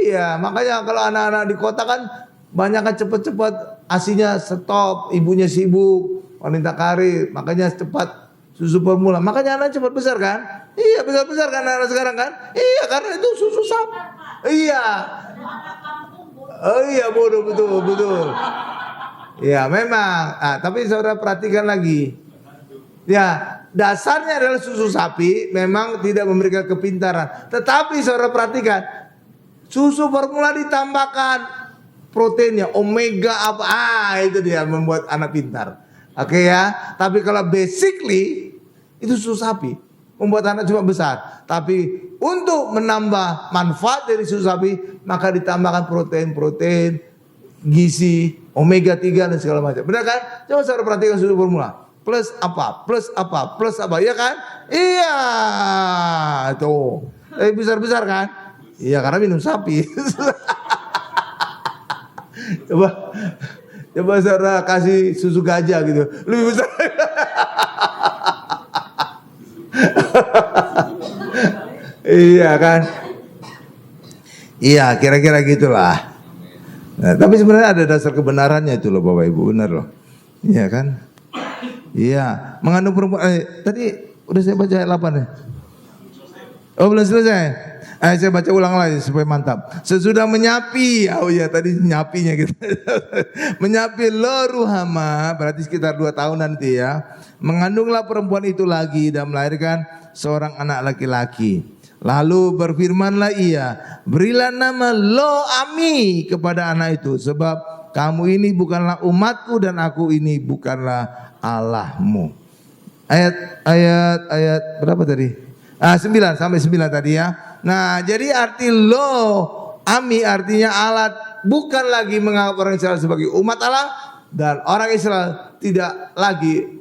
Iya, makanya kalau anak-anak di kota kan banyak kan cepet-cepet asinya stop, ibunya sibuk, wanita karir, makanya cepat susu formula. Makanya anak cepat besar kan? Iya, besar-besar kan anak sekarang kan? Iya, karena itu susu sapi. Iya. Oh iya, bodoh, betul. Ya memang, tapi saudara perhatikan lagi. Ya, dasarnya adalah susu sapi memang tidak memberikan kepintaran. Tetapi saudara perhatikan, susu formula ditambahkan proteinnya, omega apa, itu dia membuat anak pintar. Oke ya, tapi kalau basically itu susu sapi membuat anak cuma besar. Tapi untuk menambah manfaat dari susu sapi, maka ditambahkan protein, gizi, omega 3 dan segala macam. Benar kan? Coba saudara perhatikan susu formula. Plus apa, ya kan? Iya, tuh. Besar-besar kan? Iya, karena minum sapi. Coba saudara kasih susu gajah gitu, lebih besar. Iya kan? Iya, kira-kira gitulah. Nah, tapi sebenarnya ada dasar kebenarannya itu loh Bapak Ibu, benar loh. Iya kan? Iya, mengandung perempuan. Tadi udah saya baca ayat 8 ya? Oh belum selesai. Saya baca ulang lagi supaya mantap. Sesudah menyapi, oh iya tadi nyapinya gitu. Menyapi Lo-ruhama, berarti sekitar 2 tahun nanti ya. Mengandunglah perempuan itu lagi dan melahirkan seorang anak laki-laki. Lalu berfirmanlah ia, berilah nama Lo-ami kepada anak itu, sebab kamu ini bukanlah umatku dan aku ini bukanlah Allahmu. Ayat berapa tadi? 9 sampai 9 tadi ya. Nah, jadi arti Lo-ami artinya Allah bukan lagi menganggap orang Israel sebagai umat Allah, dan orang Israel tidak lagi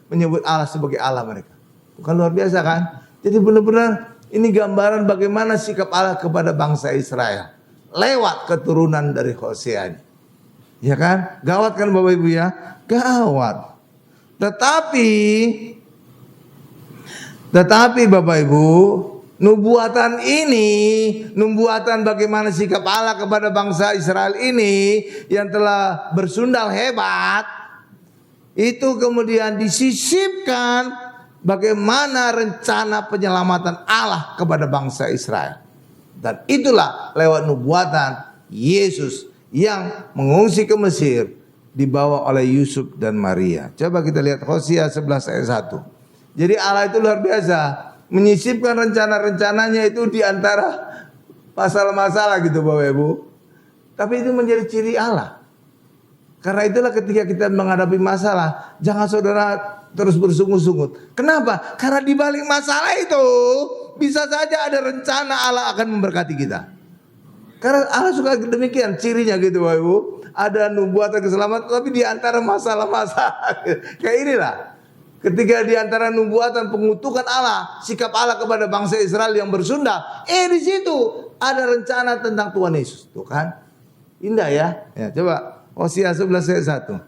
menyebut Allah sebagai Allah mereka. Bukan luar biasa kan? Jadi benar-benar ini gambaran bagaimana sikap Allah kepada bangsa Israel lewat keturunan dari Hosea ini. Ya kan? Gawat kan Bapak Ibu ya? Gawat. Tetapi Bapak Ibu, nubuatan ini, nubuatan bagaimana sikap Allah kepada bangsa Israel ini yang telah bersundal hebat, itu kemudian disisipkan bagaimana rencana penyelamatan Allah kepada bangsa Israel. Dan itulah lewat nubuatan Yesus yang mengungsi ke Mesir dibawa oleh Yusuf dan Maria. Coba kita lihat Hosea 11 ayat 1. Jadi Allah itu luar biasa, menyisipkan rencana-rencananya itu di antara masalah-masalah gitu Bapak Ibu. Tapi itu menjadi ciri Allah. Karena itulah ketika kita menghadapi masalah, jangan saudara terus bersungut-sungut. Kenapa? Karena di balik masalah itu bisa saja ada rencana Allah akan memberkati kita. Karena Allah suka demikian, cirinya gitu Bapak Ibu. Ada nubuatan keselamatan, tapi di antara masalah-masalah kayak inilah. Ketika di antara nubuatan pengutukan Allah, sikap Allah kepada bangsa Israel yang bersundal, di situ ada rencana tentang Tuhan Yesus. Tuh kan? Indah ya. Ya, coba Hosea 11 ayat 1.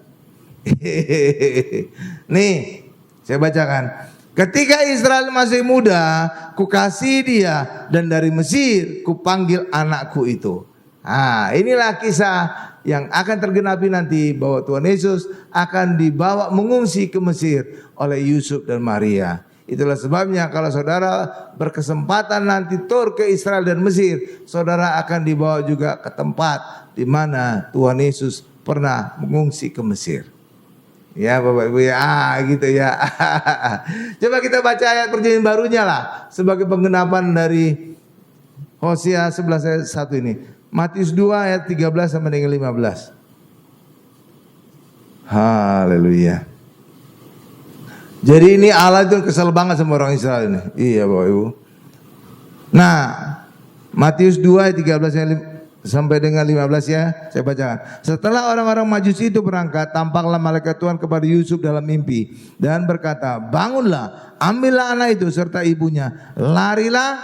Nih, saya bacakan. Ketika Israel masih muda, kukasih dia, dan dari Mesir kupanggil anakku itu. Nah, inilah kisah yang akan tergenapi nanti, bahwa Tuhan Yesus akan dibawa mengungsi ke Mesir oleh Yusuf dan Maria. Itulah sebabnya kalau saudara berkesempatan nanti tur ke Israel dan Mesir, saudara akan dibawa juga ke tempat di mana Tuhan Yesus pernah mengungsi ke Mesir. Ya Bapak Ibu ya, gitu ya. Coba kita baca ayat perjanjian barunya lah, sebagai penggenapan dari Hosea 11 ayat 1 ini. Matius 2 ayat 13 sampai dengan 15. Haleluya. Jadi ini Allah itu kesel banget sama orang Israel ini. Iya Bapak Ibu. Nah, Matius 2 ayat 13 sampai dengan 15 ya, saya bacakan. Setelah orang-orang Majusi itu berangkat, tampaklah malaikat Tuhan kepada Yusuf dalam mimpi dan berkata, bangunlah, ambillah anak itu serta ibunya, larilah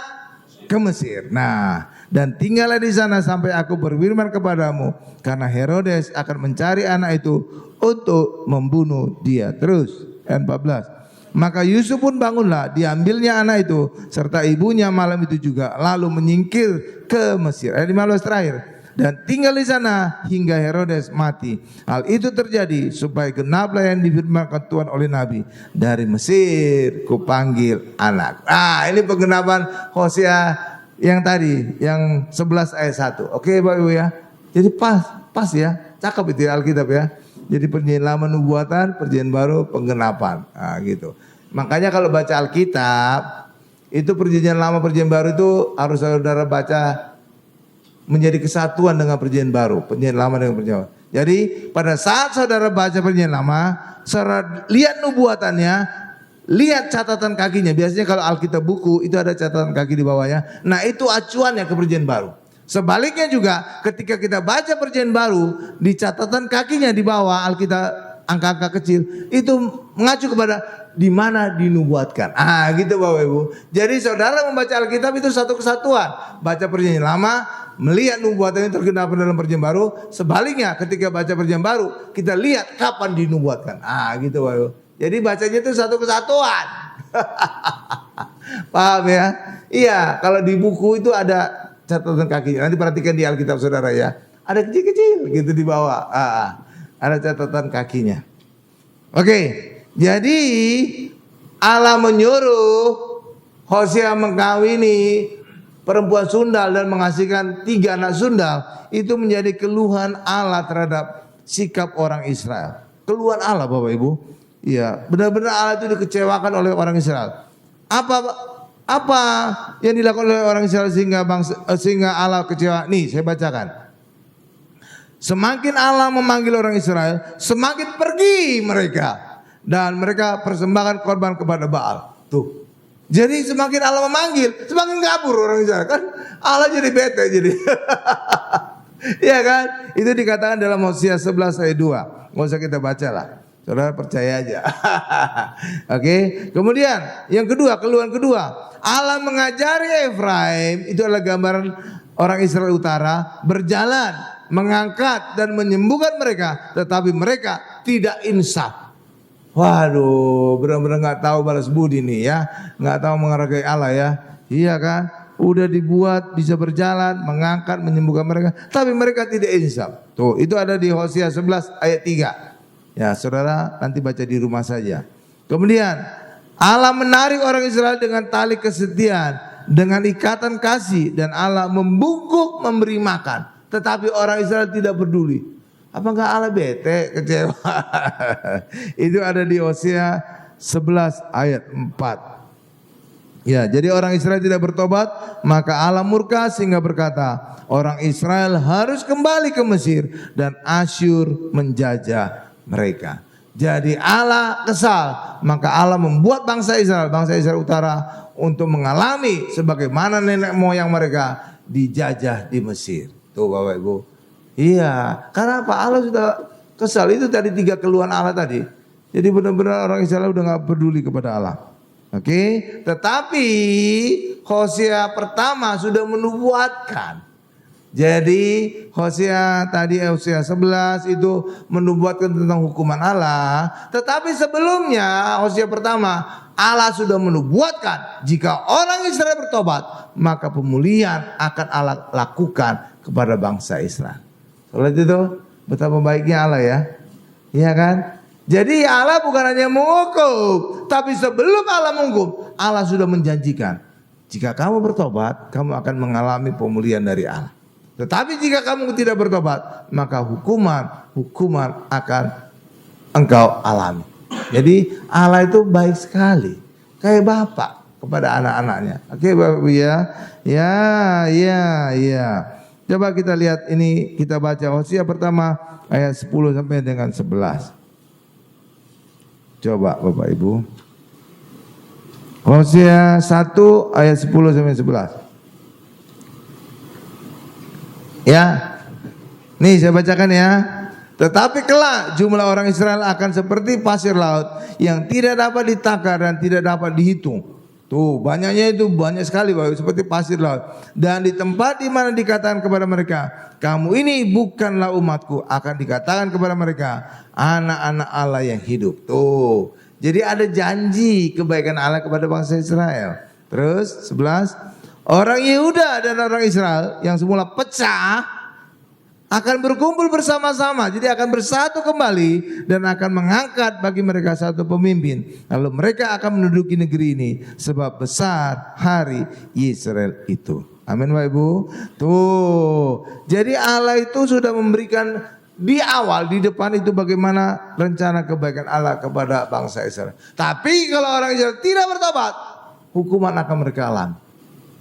ke Mesir. Nah, dan tinggallah di sana sampai aku berfirman kepadamu, karena Herodes akan mencari anak itu untuk membunuh dia. Terus ayat 14. Maka Yusuf pun bangunlah, diambilnya anak itu serta ibunya malam itu juga, lalu menyingkir ke Mesir. Ayat 15 terakhir. Dan tinggal di sana hingga Herodes mati. Hal itu terjadi supaya genaplah yang difirmankan Tuhan oleh Nabi, dari Mesir kupanggil anak. Ini penggenapan Hosea yang tadi, yang 11 ayat 1. Oke Bapak Ibu ya. Jadi pas ya, cakep itu ya Alkitab ya. Jadi perjanjian lama nubuatan, perjanjian baru penggenapan. Gitu. Makanya kalau baca Alkitab, itu perjanjian lama perjanjian baru itu harus saudara baca menjadi kesatuan dengan perjanjian baru, perjanjian lama dengan perjanjian baru. Jadi pada saat saudara baca perjanjian lama, saudara lihat nubuatannya, lihat catatan kakinya. Biasanya kalau Alkitab buku itu ada catatan kaki di bawahnya. Nah, itu acuannya ke perjanjian baru. Sebaliknya juga ketika kita baca perjanjian baru, di catatan kakinya di bawah Alkitab angka-angka kecil itu mengacu kepada di mana dinubuatkan. Gitu Bapak Ibu. Jadi saudara membaca Alkitab itu satu kesatuan. Baca perjanjian lama, melihat nubuatan yang tergenap dalam perjanjian baru. Sebaliknya ketika baca perjanjian baru, kita lihat kapan dinubuatkan. Gitu Bapak Ibu. Jadi bacanya itu satu kesatuan. Paham ya? Iya, kalau di buku itu ada catatan kakinya. Nanti perhatikan di Alkitab saudara ya. Ada kecil-kecil gitu di bawah. Ada catatan kakinya. Oke, jadi Allah menyuruh Hosea mengkawini perempuan sundal dan menghasilkan 3 anak sundal. Itu menjadi keluhan Allah terhadap sikap orang Israel. Keluhan Allah Bapak Ibu. Iya, benar-benar Allah itu dikecewakan oleh orang Israel. Apa yang dilakukan oleh orang Israel sehingga Allah kecewa? Nih, saya bacakan. Semakin Allah memanggil orang Israel, semakin pergi mereka dan mereka persembahkan korban kepada Baal. Tuh. Jadi semakin Allah memanggil, semakin kabur orang Israel. Kan Allah jadi bete jadi. Iya kan? Itu dikatakan dalam Hosea 11 ayat 2. Enggak usah kita baca lah. Saudara percaya aja. Oke. Kemudian yang kedua, keluhan kedua. Allah mengajari Efraim, itu adalah gambaran orang Israel Utara, berjalan, mengangkat dan menyembuhkan mereka, tetapi mereka tidak insaf. Waduh, benar-benar nggak tahu balas budi nih ya, nggak tahu menghargai Allah ya. Iya kan? Udah dibuat bisa berjalan, mengangkat, menyembuhkan mereka, tapi mereka tidak insaf. Tuh, itu ada di Hosea 11 ayat 3. Ya, saudara nanti baca di rumah saja. Kemudian Allah menarik orang Israel dengan tali kesetiaan, dengan ikatan kasih, dan Allah membungkuk memberi makan. tetapi orang Israel tidak peduli. Apa enggak Allah bete, kecewa? Itu ada di Hosea 11 ayat 4. Ya, jadi orang Israel tidak bertobat, maka Allah murka sehingga berkata, orang Israel harus kembali ke Mesir dan Asyur menjajah mereka. Jadi Allah kesal, maka Allah membuat bangsa Israel utara untuk mengalami sebagaimana nenek moyang mereka dijajah di Mesir. Tuh Bapak Ibu. Iya, karena apa? Allah sudah kesal. Itu tadi 3 keluhan Allah tadi. Jadi benar-benar orang Israel udah gak peduli kepada Allah. Oke, tetapi Hosea pertama sudah menubuatkan. Jadi Hosea 11 itu menubuatkan tentang hukuman Allah. Tetapi sebelumnya Hosea pertama Allah sudah menubuatkan jika orang Israel bertobat maka pemulihan akan Allah lakukan kepada bangsa Israel. Lihat itu betapa baiknya Allah ya. Iya kan? Jadi Allah bukan hanya menghukum, tapi sebelum Allah menghukum, Allah sudah menjanjikan, jika kamu bertobat, kamu akan mengalami pemulihan dari Allah. Tetapi jika kamu tidak bertobat, maka hukuman akan engkau alami. Jadi Allah itu baik sekali, kayak bapak kepada anak-anaknya. Oke Bapak Ibu ya. Ya. Coba kita lihat ini, kita baca Hosea pertama ayat 10 sampai dengan 11. Coba Bapak Ibu. Hosea 1 ayat 10 sampai 11. Ya. Nih saya bacakan ya. Tetapi kelak jumlah orang Israel akan seperti pasir laut yang tidak dapat ditakar dan tidak dapat dihitung. Tuh banyaknya itu banyak sekali Bapak, seperti pasir laut. Dan di tempat di mana dikatakan kepada mereka, kamu ini bukanlah umatku, akan dikatakan kepada mereka, anak-anak Allah yang hidup. Tuh, jadi ada janji kebaikan Allah kepada bangsa Israel. Terus 11, orang Yehuda dan orang Israel yang semula pecah akan berkumpul bersama-sama, jadi akan bersatu kembali dan akan mengangkat bagi mereka satu pemimpin. Lalu mereka akan menduduki negeri ini sebab besar hari Israel itu. Amin Bapak Ibu. Tuh, jadi Allah itu sudah memberikan di awal, di depan itu bagaimana rencana kebaikan Allah kepada bangsa Israel. Tapi kalau orang Israel tidak bertobat, hukuman akan mereka alami.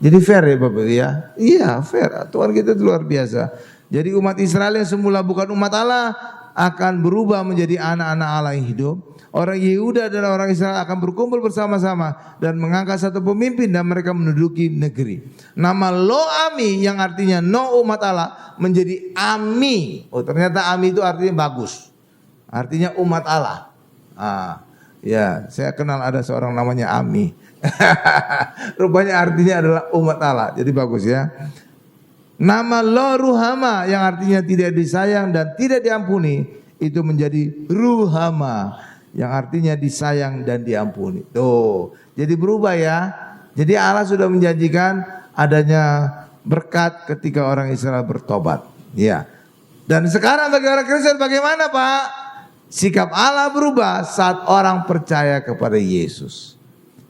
Jadi fair ya Bapak ya? Iya fair, Tuhan kita itu luar biasa. Jadi umat Israel yang semula bukan umat Allah akan berubah menjadi anak-anak Allah yang hidup. Orang Yehuda dan orang Israel akan berkumpul bersama-sama dan mengangkat satu pemimpin dan mereka menduduki negeri. Nama Lo-Ami yang artinya no umat Allah menjadi Ami. Oh ternyata Ami itu artinya bagus. Artinya umat Allah. Ya saya kenal ada seorang namanya Ami. Rupanya artinya adalah umat Allah. Jadi bagus ya. Nama Lo Ruhama yang artinya tidak disayang dan tidak diampuni itu menjadi Ruhama yang artinya disayang dan diampuni. Tuh, jadi berubah ya. Jadi Allah sudah menjanjikan adanya berkat ketika orang Israel bertobat. Ya. Dan sekarang bagi orang Kristen bagaimana Pak? Sikap Allah berubah saat orang percaya kepada Yesus.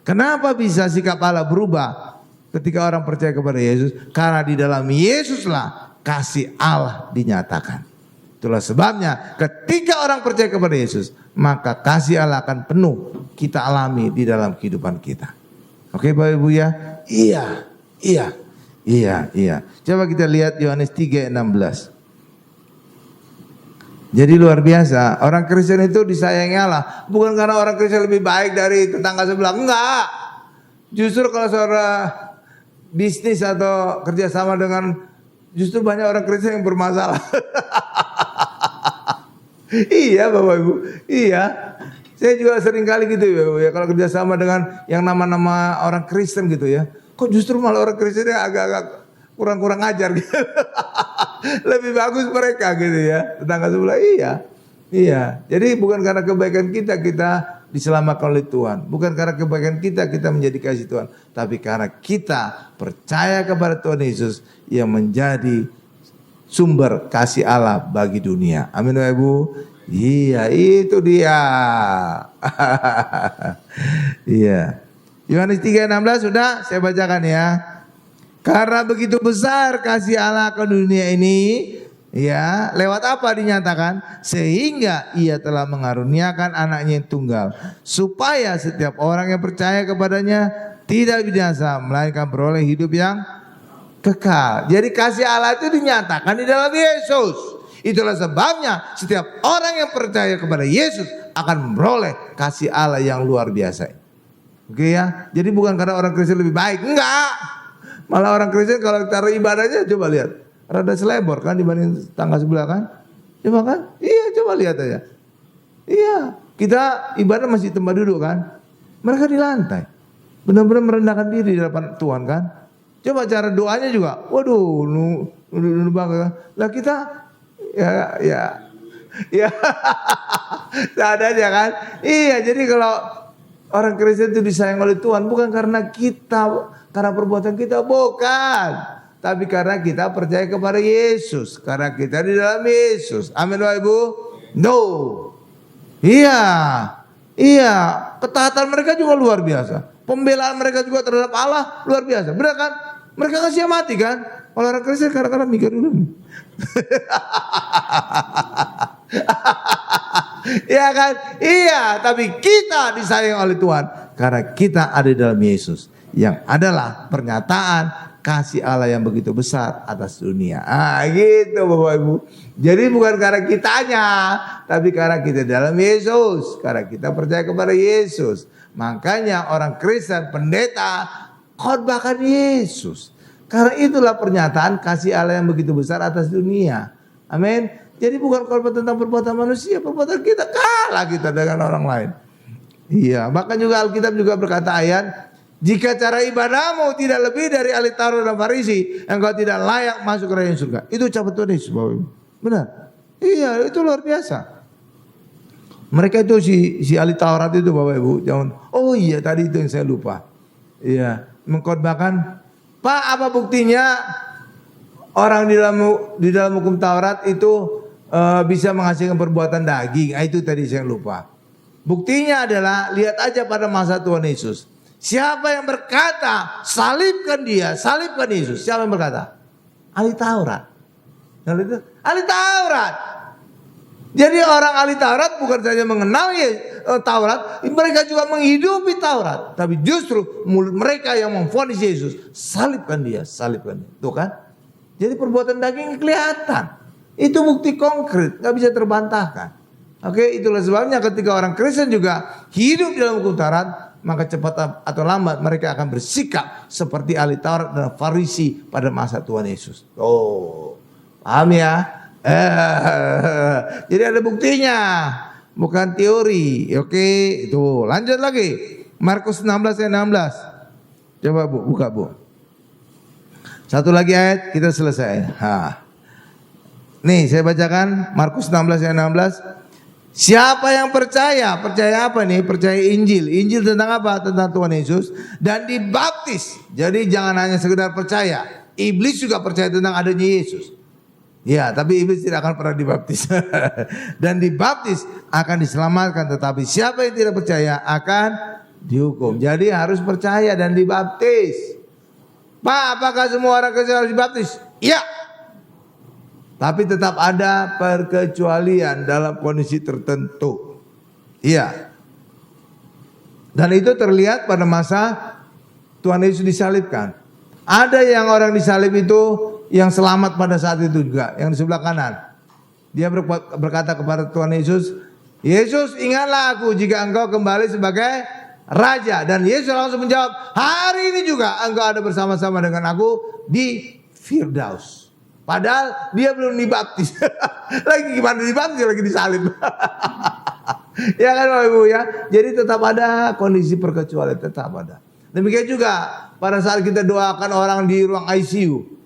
Kenapa bisa sikap Allah berubah ketika orang percaya kepada Yesus? Karena di dalam Yesuslah kasih Allah dinyatakan. Itulah sebabnya ketika orang percaya kepada Yesus, maka kasih Allah akan penuh kita alami di dalam kehidupan kita. Oke Bapak Ibu ya? Iya. Coba kita lihat Yohanes 3:16. Jadi luar biasa, orang Kristen itu disayangi Allah. Bukan karena orang Kristen lebih baik dari tetangga sebelah, enggak. Justru kalau saudara bisnis atau kerjasama dengan, justru banyak orang Kristen yang bermasalah. Iya Bapak Ibu, iya. Saya juga sering kali gitu ya, kalau kerjasama dengan yang nama-nama orang Kristen gitu ya. Kok justru malah orang Kristennya agak-agak kurang-kurang ajar gitu. Lebih bagus mereka gitu ya, tetangga sebelah. Iya. Jadi bukan karena kebaikan kita diselamatkan oleh Tuhan. Bukan karena kebaikan kita menjadi kasih Tuhan. Tapi karena kita percaya kepada Tuhan Yesus yang menjadi sumber kasih Allah bagi dunia. Amin Bapak Ibu. Iya itu dia. Iya. Yohanes 3:16 sudah saya bacakan ya. Karena begitu besar kasih Allah ke dunia ini, ya, lewat apa dinyatakan? Sehingga ia telah mengaruniakan anaknya yang tunggal, supaya setiap orang yang percaya kepadanya tidak binasa, melainkan beroleh hidup yang kekal. Jadi kasih Allah itu dinyatakan di dalam Yesus. Itulah sebabnya setiap orang yang percaya kepada Yesus akan memperoleh kasih Allah yang luar biasa. Oke ya, jadi bukan karena orang Kristen lebih baik, enggak. Malah orang Kristen kalau taruh ibadahnya coba lihat, rada selebor kan dibanding tangga sebelah kan. Coba kan? Iya, coba lihat aja. Iya, kita ibadah masih tempat duduk kan. Mereka di lantai. Benar-benar merendahkan diri di hadapan Tuhan kan. Coba cara doanya juga. Waduh, nu bangga. Lah kita ya seadanya kan. Iya, jadi kalau orang Kristen itu disayang oleh Tuhan bukan karena kita, karena perbuatan kita, bukan. Tapi karena kita percaya kepada Yesus, karena kita di dalam Yesus. Amin Bapak Ibu. No. Iya. Iya, ketaatan mereka juga luar biasa. Pembelaan mereka juga terhadap Allah luar biasa. Benar kan? Mereka kan siap mati kan? Kalau orang Kristen kadang-kadang mikir dulu. Iya kan? Iya, tapi kita disayang oleh Tuhan karena kita ada di dalam Yesus, yang adalah pernyataan kasih Allah yang begitu besar atas dunia. Gitu Bapak Ibu. Jadi bukan karena kitanya, tapi karena kita dalam Yesus, karena kita percaya kepada Yesus. Makanya orang Kristen, pendeta khotbahkan Yesus. Karena itulah pernyataan kasih Allah yang begitu besar atas dunia. Amin. Jadi bukan khotbah tentang perbuatan manusia, perbuatan kita kalah kita dengan orang lain. Iya, bahkan juga Alkitab juga berkata ayat, jika cara ibadahmu tidak lebih dari ahli Taurat dan Farisi, engkau tidak layak masuk kerajaan surga. Itu ucapan Tuhan Yesus Bapak Ibu. Benar. Iya, itu luar biasa. Mereka itu si ahli Taurat itu Bapak Ibu, jangan. Oh iya, tadi itu yang saya lupa. Iya, mengkhotbahkan, Pak, apa buktinya orang di dalam hukum Taurat itu bisa menghasilkan perbuatan daging? Itu tadi saya lupa. Buktinya adalah lihat aja pada masa Tuhan Yesus. Siapa yang berkata salibkan dia, salibkan Yesus? Siapa yang berkata? Ahli Taurat. Ahli Taurat. Jadi orang ahli Taurat bukan saja mengenal Taurat, mereka juga menghidupi Taurat. Tapi justru mulut mereka yang memvonis Yesus, salibkan dia, salibkan dia. Tuh kan? Jadi perbuatan daging kelihatan. Itu bukti konkret, nggak bisa terbantahkan. Oke, itulah sebabnya ketika orang Kristen juga hidup di dalam hukum Taurat, maka cepat atau lambat mereka akan bersikap seperti ahli Taurat dan Farisi pada masa Tuhan Yesus. Oh, paham ya? Jadi ada buktinya, bukan teori. Oke, itu lanjut lagi. Markus 16 ayat 16. Coba Bu, buka Bu. Satu lagi ayat kita selesai. Nih saya bacakan Markus 16 ayat 16. Siapa yang percaya? Percaya apa nih? Percaya Injil. Injil tentang apa? Tentang Tuhan Yesus. Dan dibaptis. Jadi jangan hanya sekedar percaya. Iblis juga percaya tentang adanya Yesus. Ya, tapi iblis tidak akan pernah dibaptis. Dan dibaptis akan diselamatkan. Tetapi siapa yang tidak percaya akan dihukum. Jadi harus percaya dan dibaptis. Pak, apakah semua orang Kristen harus dibaptis? Iya. Tapi tetap ada perkecualian dalam kondisi tertentu. Iya. Dan itu terlihat pada masa Tuhan Yesus disalibkan. Ada yang orang disalib itu yang selamat pada saat itu juga, yang di sebelah kanan. Dia berkata kepada Tuhan Yesus, Yesus, ingatlah aku jika engkau kembali sebagai Raja. Dan Yesus langsung menjawab, hari ini juga engkau ada bersama-sama dengan aku di Firdaus. Padahal dia belum dibaptis. Lagi gimana dibaptis, lagi disalib. Ya kan Bapak Ibu ya. Jadi tetap ada kondisi perkecualian, tetap ada. Demikian juga pada saat kita doakan orang di ruang ICU.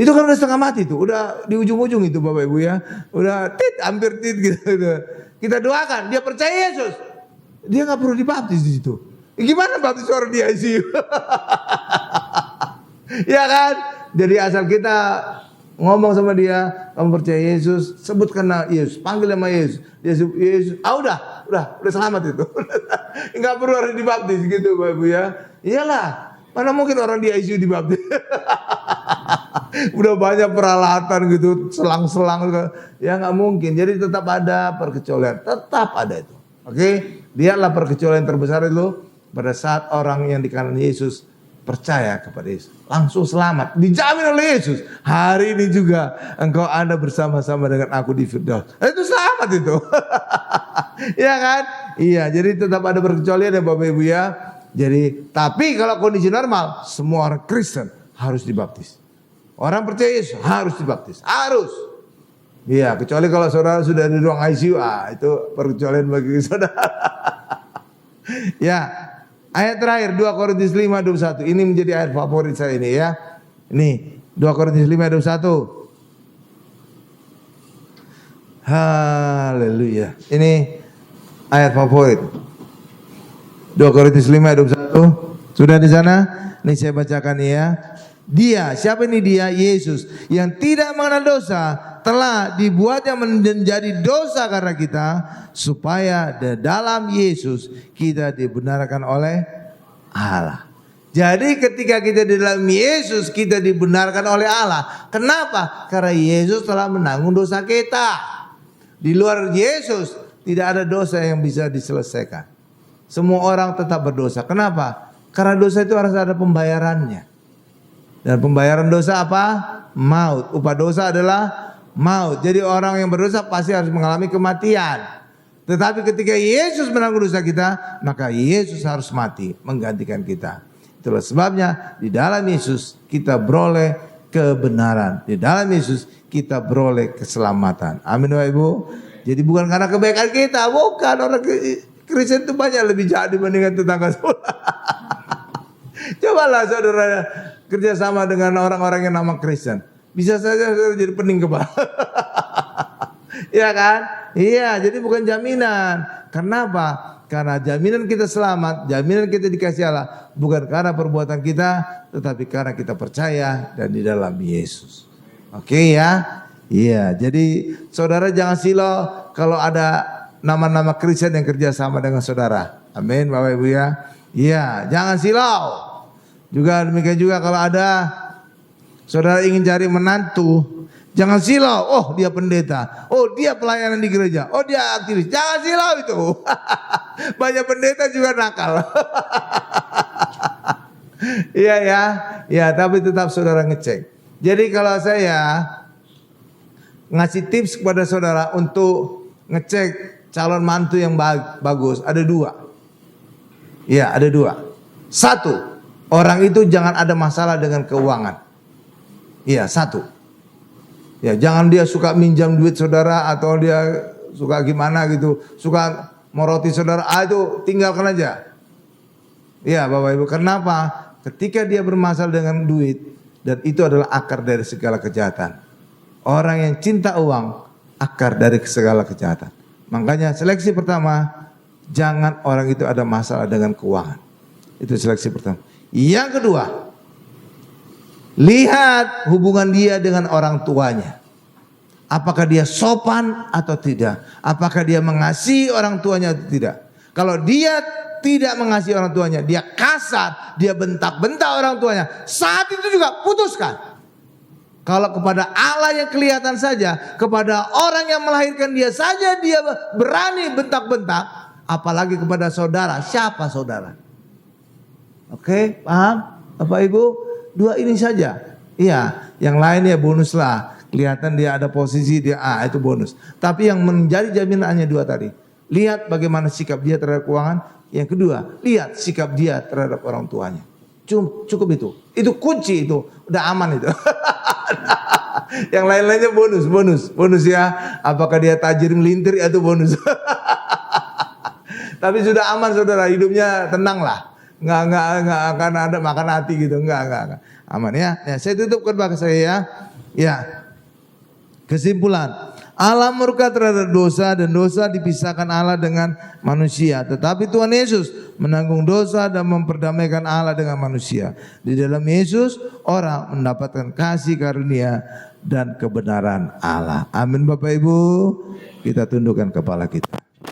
Itu kan udah setengah mati tuh, udah di ujung-ujung itu Bapak Ibu ya. Udah hampir gitu. Kita doakan, dia percaya Yesus. Dia nggak perlu dibaptis di situ. Gimana baptis orang di ICU? Ya kan? Jadi asal kita ngomong sama dia, kamu percaya Yesus, sebutkan nama Yesus, panggil nama Yesus. Dia sebut Yesus. Udah selamat itu. Enggak perlu harus dibaptis gitu Bapak Ibu ya. Iyalah, Mana mungkin orang di ICU dibaptis? Udah banyak peralatan gitu, selang-selang, ya nggak mungkin. Jadi tetap ada perkecualian, tetap ada itu. Oke, lihatlah perkecualian terbesar itu pada saat orang yang di kanan Yesus percaya kepada Yesus, langsung selamat, dijamin oleh Yesus. Hari ini juga engkau ada bersama-sama dengan aku di Firdaus. Itu selamat itu. Iya kan? Iya, jadi tetap ada perkecualian ya Bapak Ibu ya. Jadi, tapi kalau kondisi normal, semua orang Kristen harus dibaptis. Orang percaya Yesus harus dibaptis, harus. Iya, kecuali kalau saudara sudah di ruang ICU, itu perkecualian bagi saudara. Ya, ayat terakhir 2 Korintus 5:21. Ini menjadi ayat favorit saya ini ya. Ini 2 Korintus 5:21. Haleluya. Ini ayat favorit. 2 Korintus 5:21. Sudah di sana? Ini saya bacakan ya. Dia, siapa ini dia? Yesus yang tidak mengenal dosa telah dibuatnya menjadi dosa karena kita, supaya di dalam Yesus kita dibenarkan oleh Allah. Jadi ketika kita di dalam Yesus kita dibenarkan oleh Allah. Kenapa? Karena Yesus telah menanggung dosa kita. Di luar Yesus tidak ada dosa yang bisa diselesaikan. Semua orang tetap berdosa. Kenapa? Karena dosa itu harus ada pembayarannya. Dan pembayaran dosa apa? Maut. Upah dosa adalah maut. Jadi orang yang berdosa pasti harus mengalami kematian. Tetapi ketika Yesus menanggung dosa kita, maka Yesus harus mati menggantikan kita. Itulah sebabnya di dalam Yesus kita beroleh kebenaran. Di dalam Yesus kita beroleh keselamatan. Amin Bapak Ibu. Jadi bukan karena kebaikan kita, bukan. Orang Kristen itu banyak lebih jahat dibandingkan tetangga sebelah. Cobalah saudara kerjasama dengan orang-orang yang nama Kristen. Bisa saja saudara jadi pening kepala. Iya kan? Iya, jadi bukan jaminan. Kenapa? Karena jaminan kita selamat, jaminan kita dikasih Allah bukan karena perbuatan kita, tetapi karena kita percaya dan di dalam Yesus. Oke ya? Iya, jadi saudara jangan silau kalau ada nama-nama Kristen yang kerjasama dengan saudara. Amin Bapak Ibu ya. Iya, jangan silau. Juga demikian juga kalau ada saudara ingin cari menantu, jangan silau. Oh dia pendeta, oh dia pelayanan di gereja, oh dia aktivis. Jangan silau itu. Banyak pendeta juga nakal. Iya ya, ya tapi tetap saudara ngecek. Jadi kalau saya ngasih tips kepada saudara untuk ngecek calon mantu yang bagus, ada dua. Iya ada dua. Satu, orang itu jangan ada masalah dengan keuangan. Iya, satu. Ya, jangan dia suka minjam duit saudara atau dia suka gimana gitu, suka moroti saudara. Itu tinggalkan aja. Iya, Bapak Ibu. Kenapa? Ketika dia bermasalah dengan duit dan itu adalah akar dari segala kejahatan. Orang yang cinta uang akar dari segala kejahatan. Makanya seleksi pertama, jangan orang itu ada masalah dengan keuangan. Itu seleksi pertama. Yang kedua, lihat hubungan dia dengan orang tuanya. Apakah dia sopan atau tidak? Apakah dia mengasihi orang tuanya atau tidak? Kalau dia tidak mengasihi orang tuanya, dia kasar, dia bentak-bentak orang tuanya, saat itu juga putuskan. Kalau kepada Allah yang kelihatan saja, kepada orang yang melahirkan dia saja dia berani bentak-bentak, apalagi kepada saudara. Siapa saudara? Oke, paham Bapak Ibu? Dua ini saja. Iya, yang lain ya bonus lah. Kelihatan dia ada posisi dia itu bonus. Tapi yang menjadi jaminan hanya dua tadi. Lihat bagaimana sikap dia terhadap keuangan. Yang kedua, lihat sikap dia terhadap orang tuanya. Cukup itu. Itu kunci itu. Udah aman itu. Yang lain-lainnya bonus ya. Apakah dia tajir melintir itu bonus. Tapi sudah aman saudara, hidupnya tenang lah. Nggak akan ada makan hati gitu, nggak aman ya. Ya saya tutup khotbah saya ya. Ya, kesimpulan, Allah murka terhadap dosa dan dosa dipisahkan Allah dengan manusia. Tetapi Tuhan Yesus menanggung dosa dan memperdamaikan Allah dengan manusia. Di dalam Yesus orang mendapatkan kasih karunia dan kebenaran Allah. Amin Bapak Ibu. Kita tundukkan kepala kita.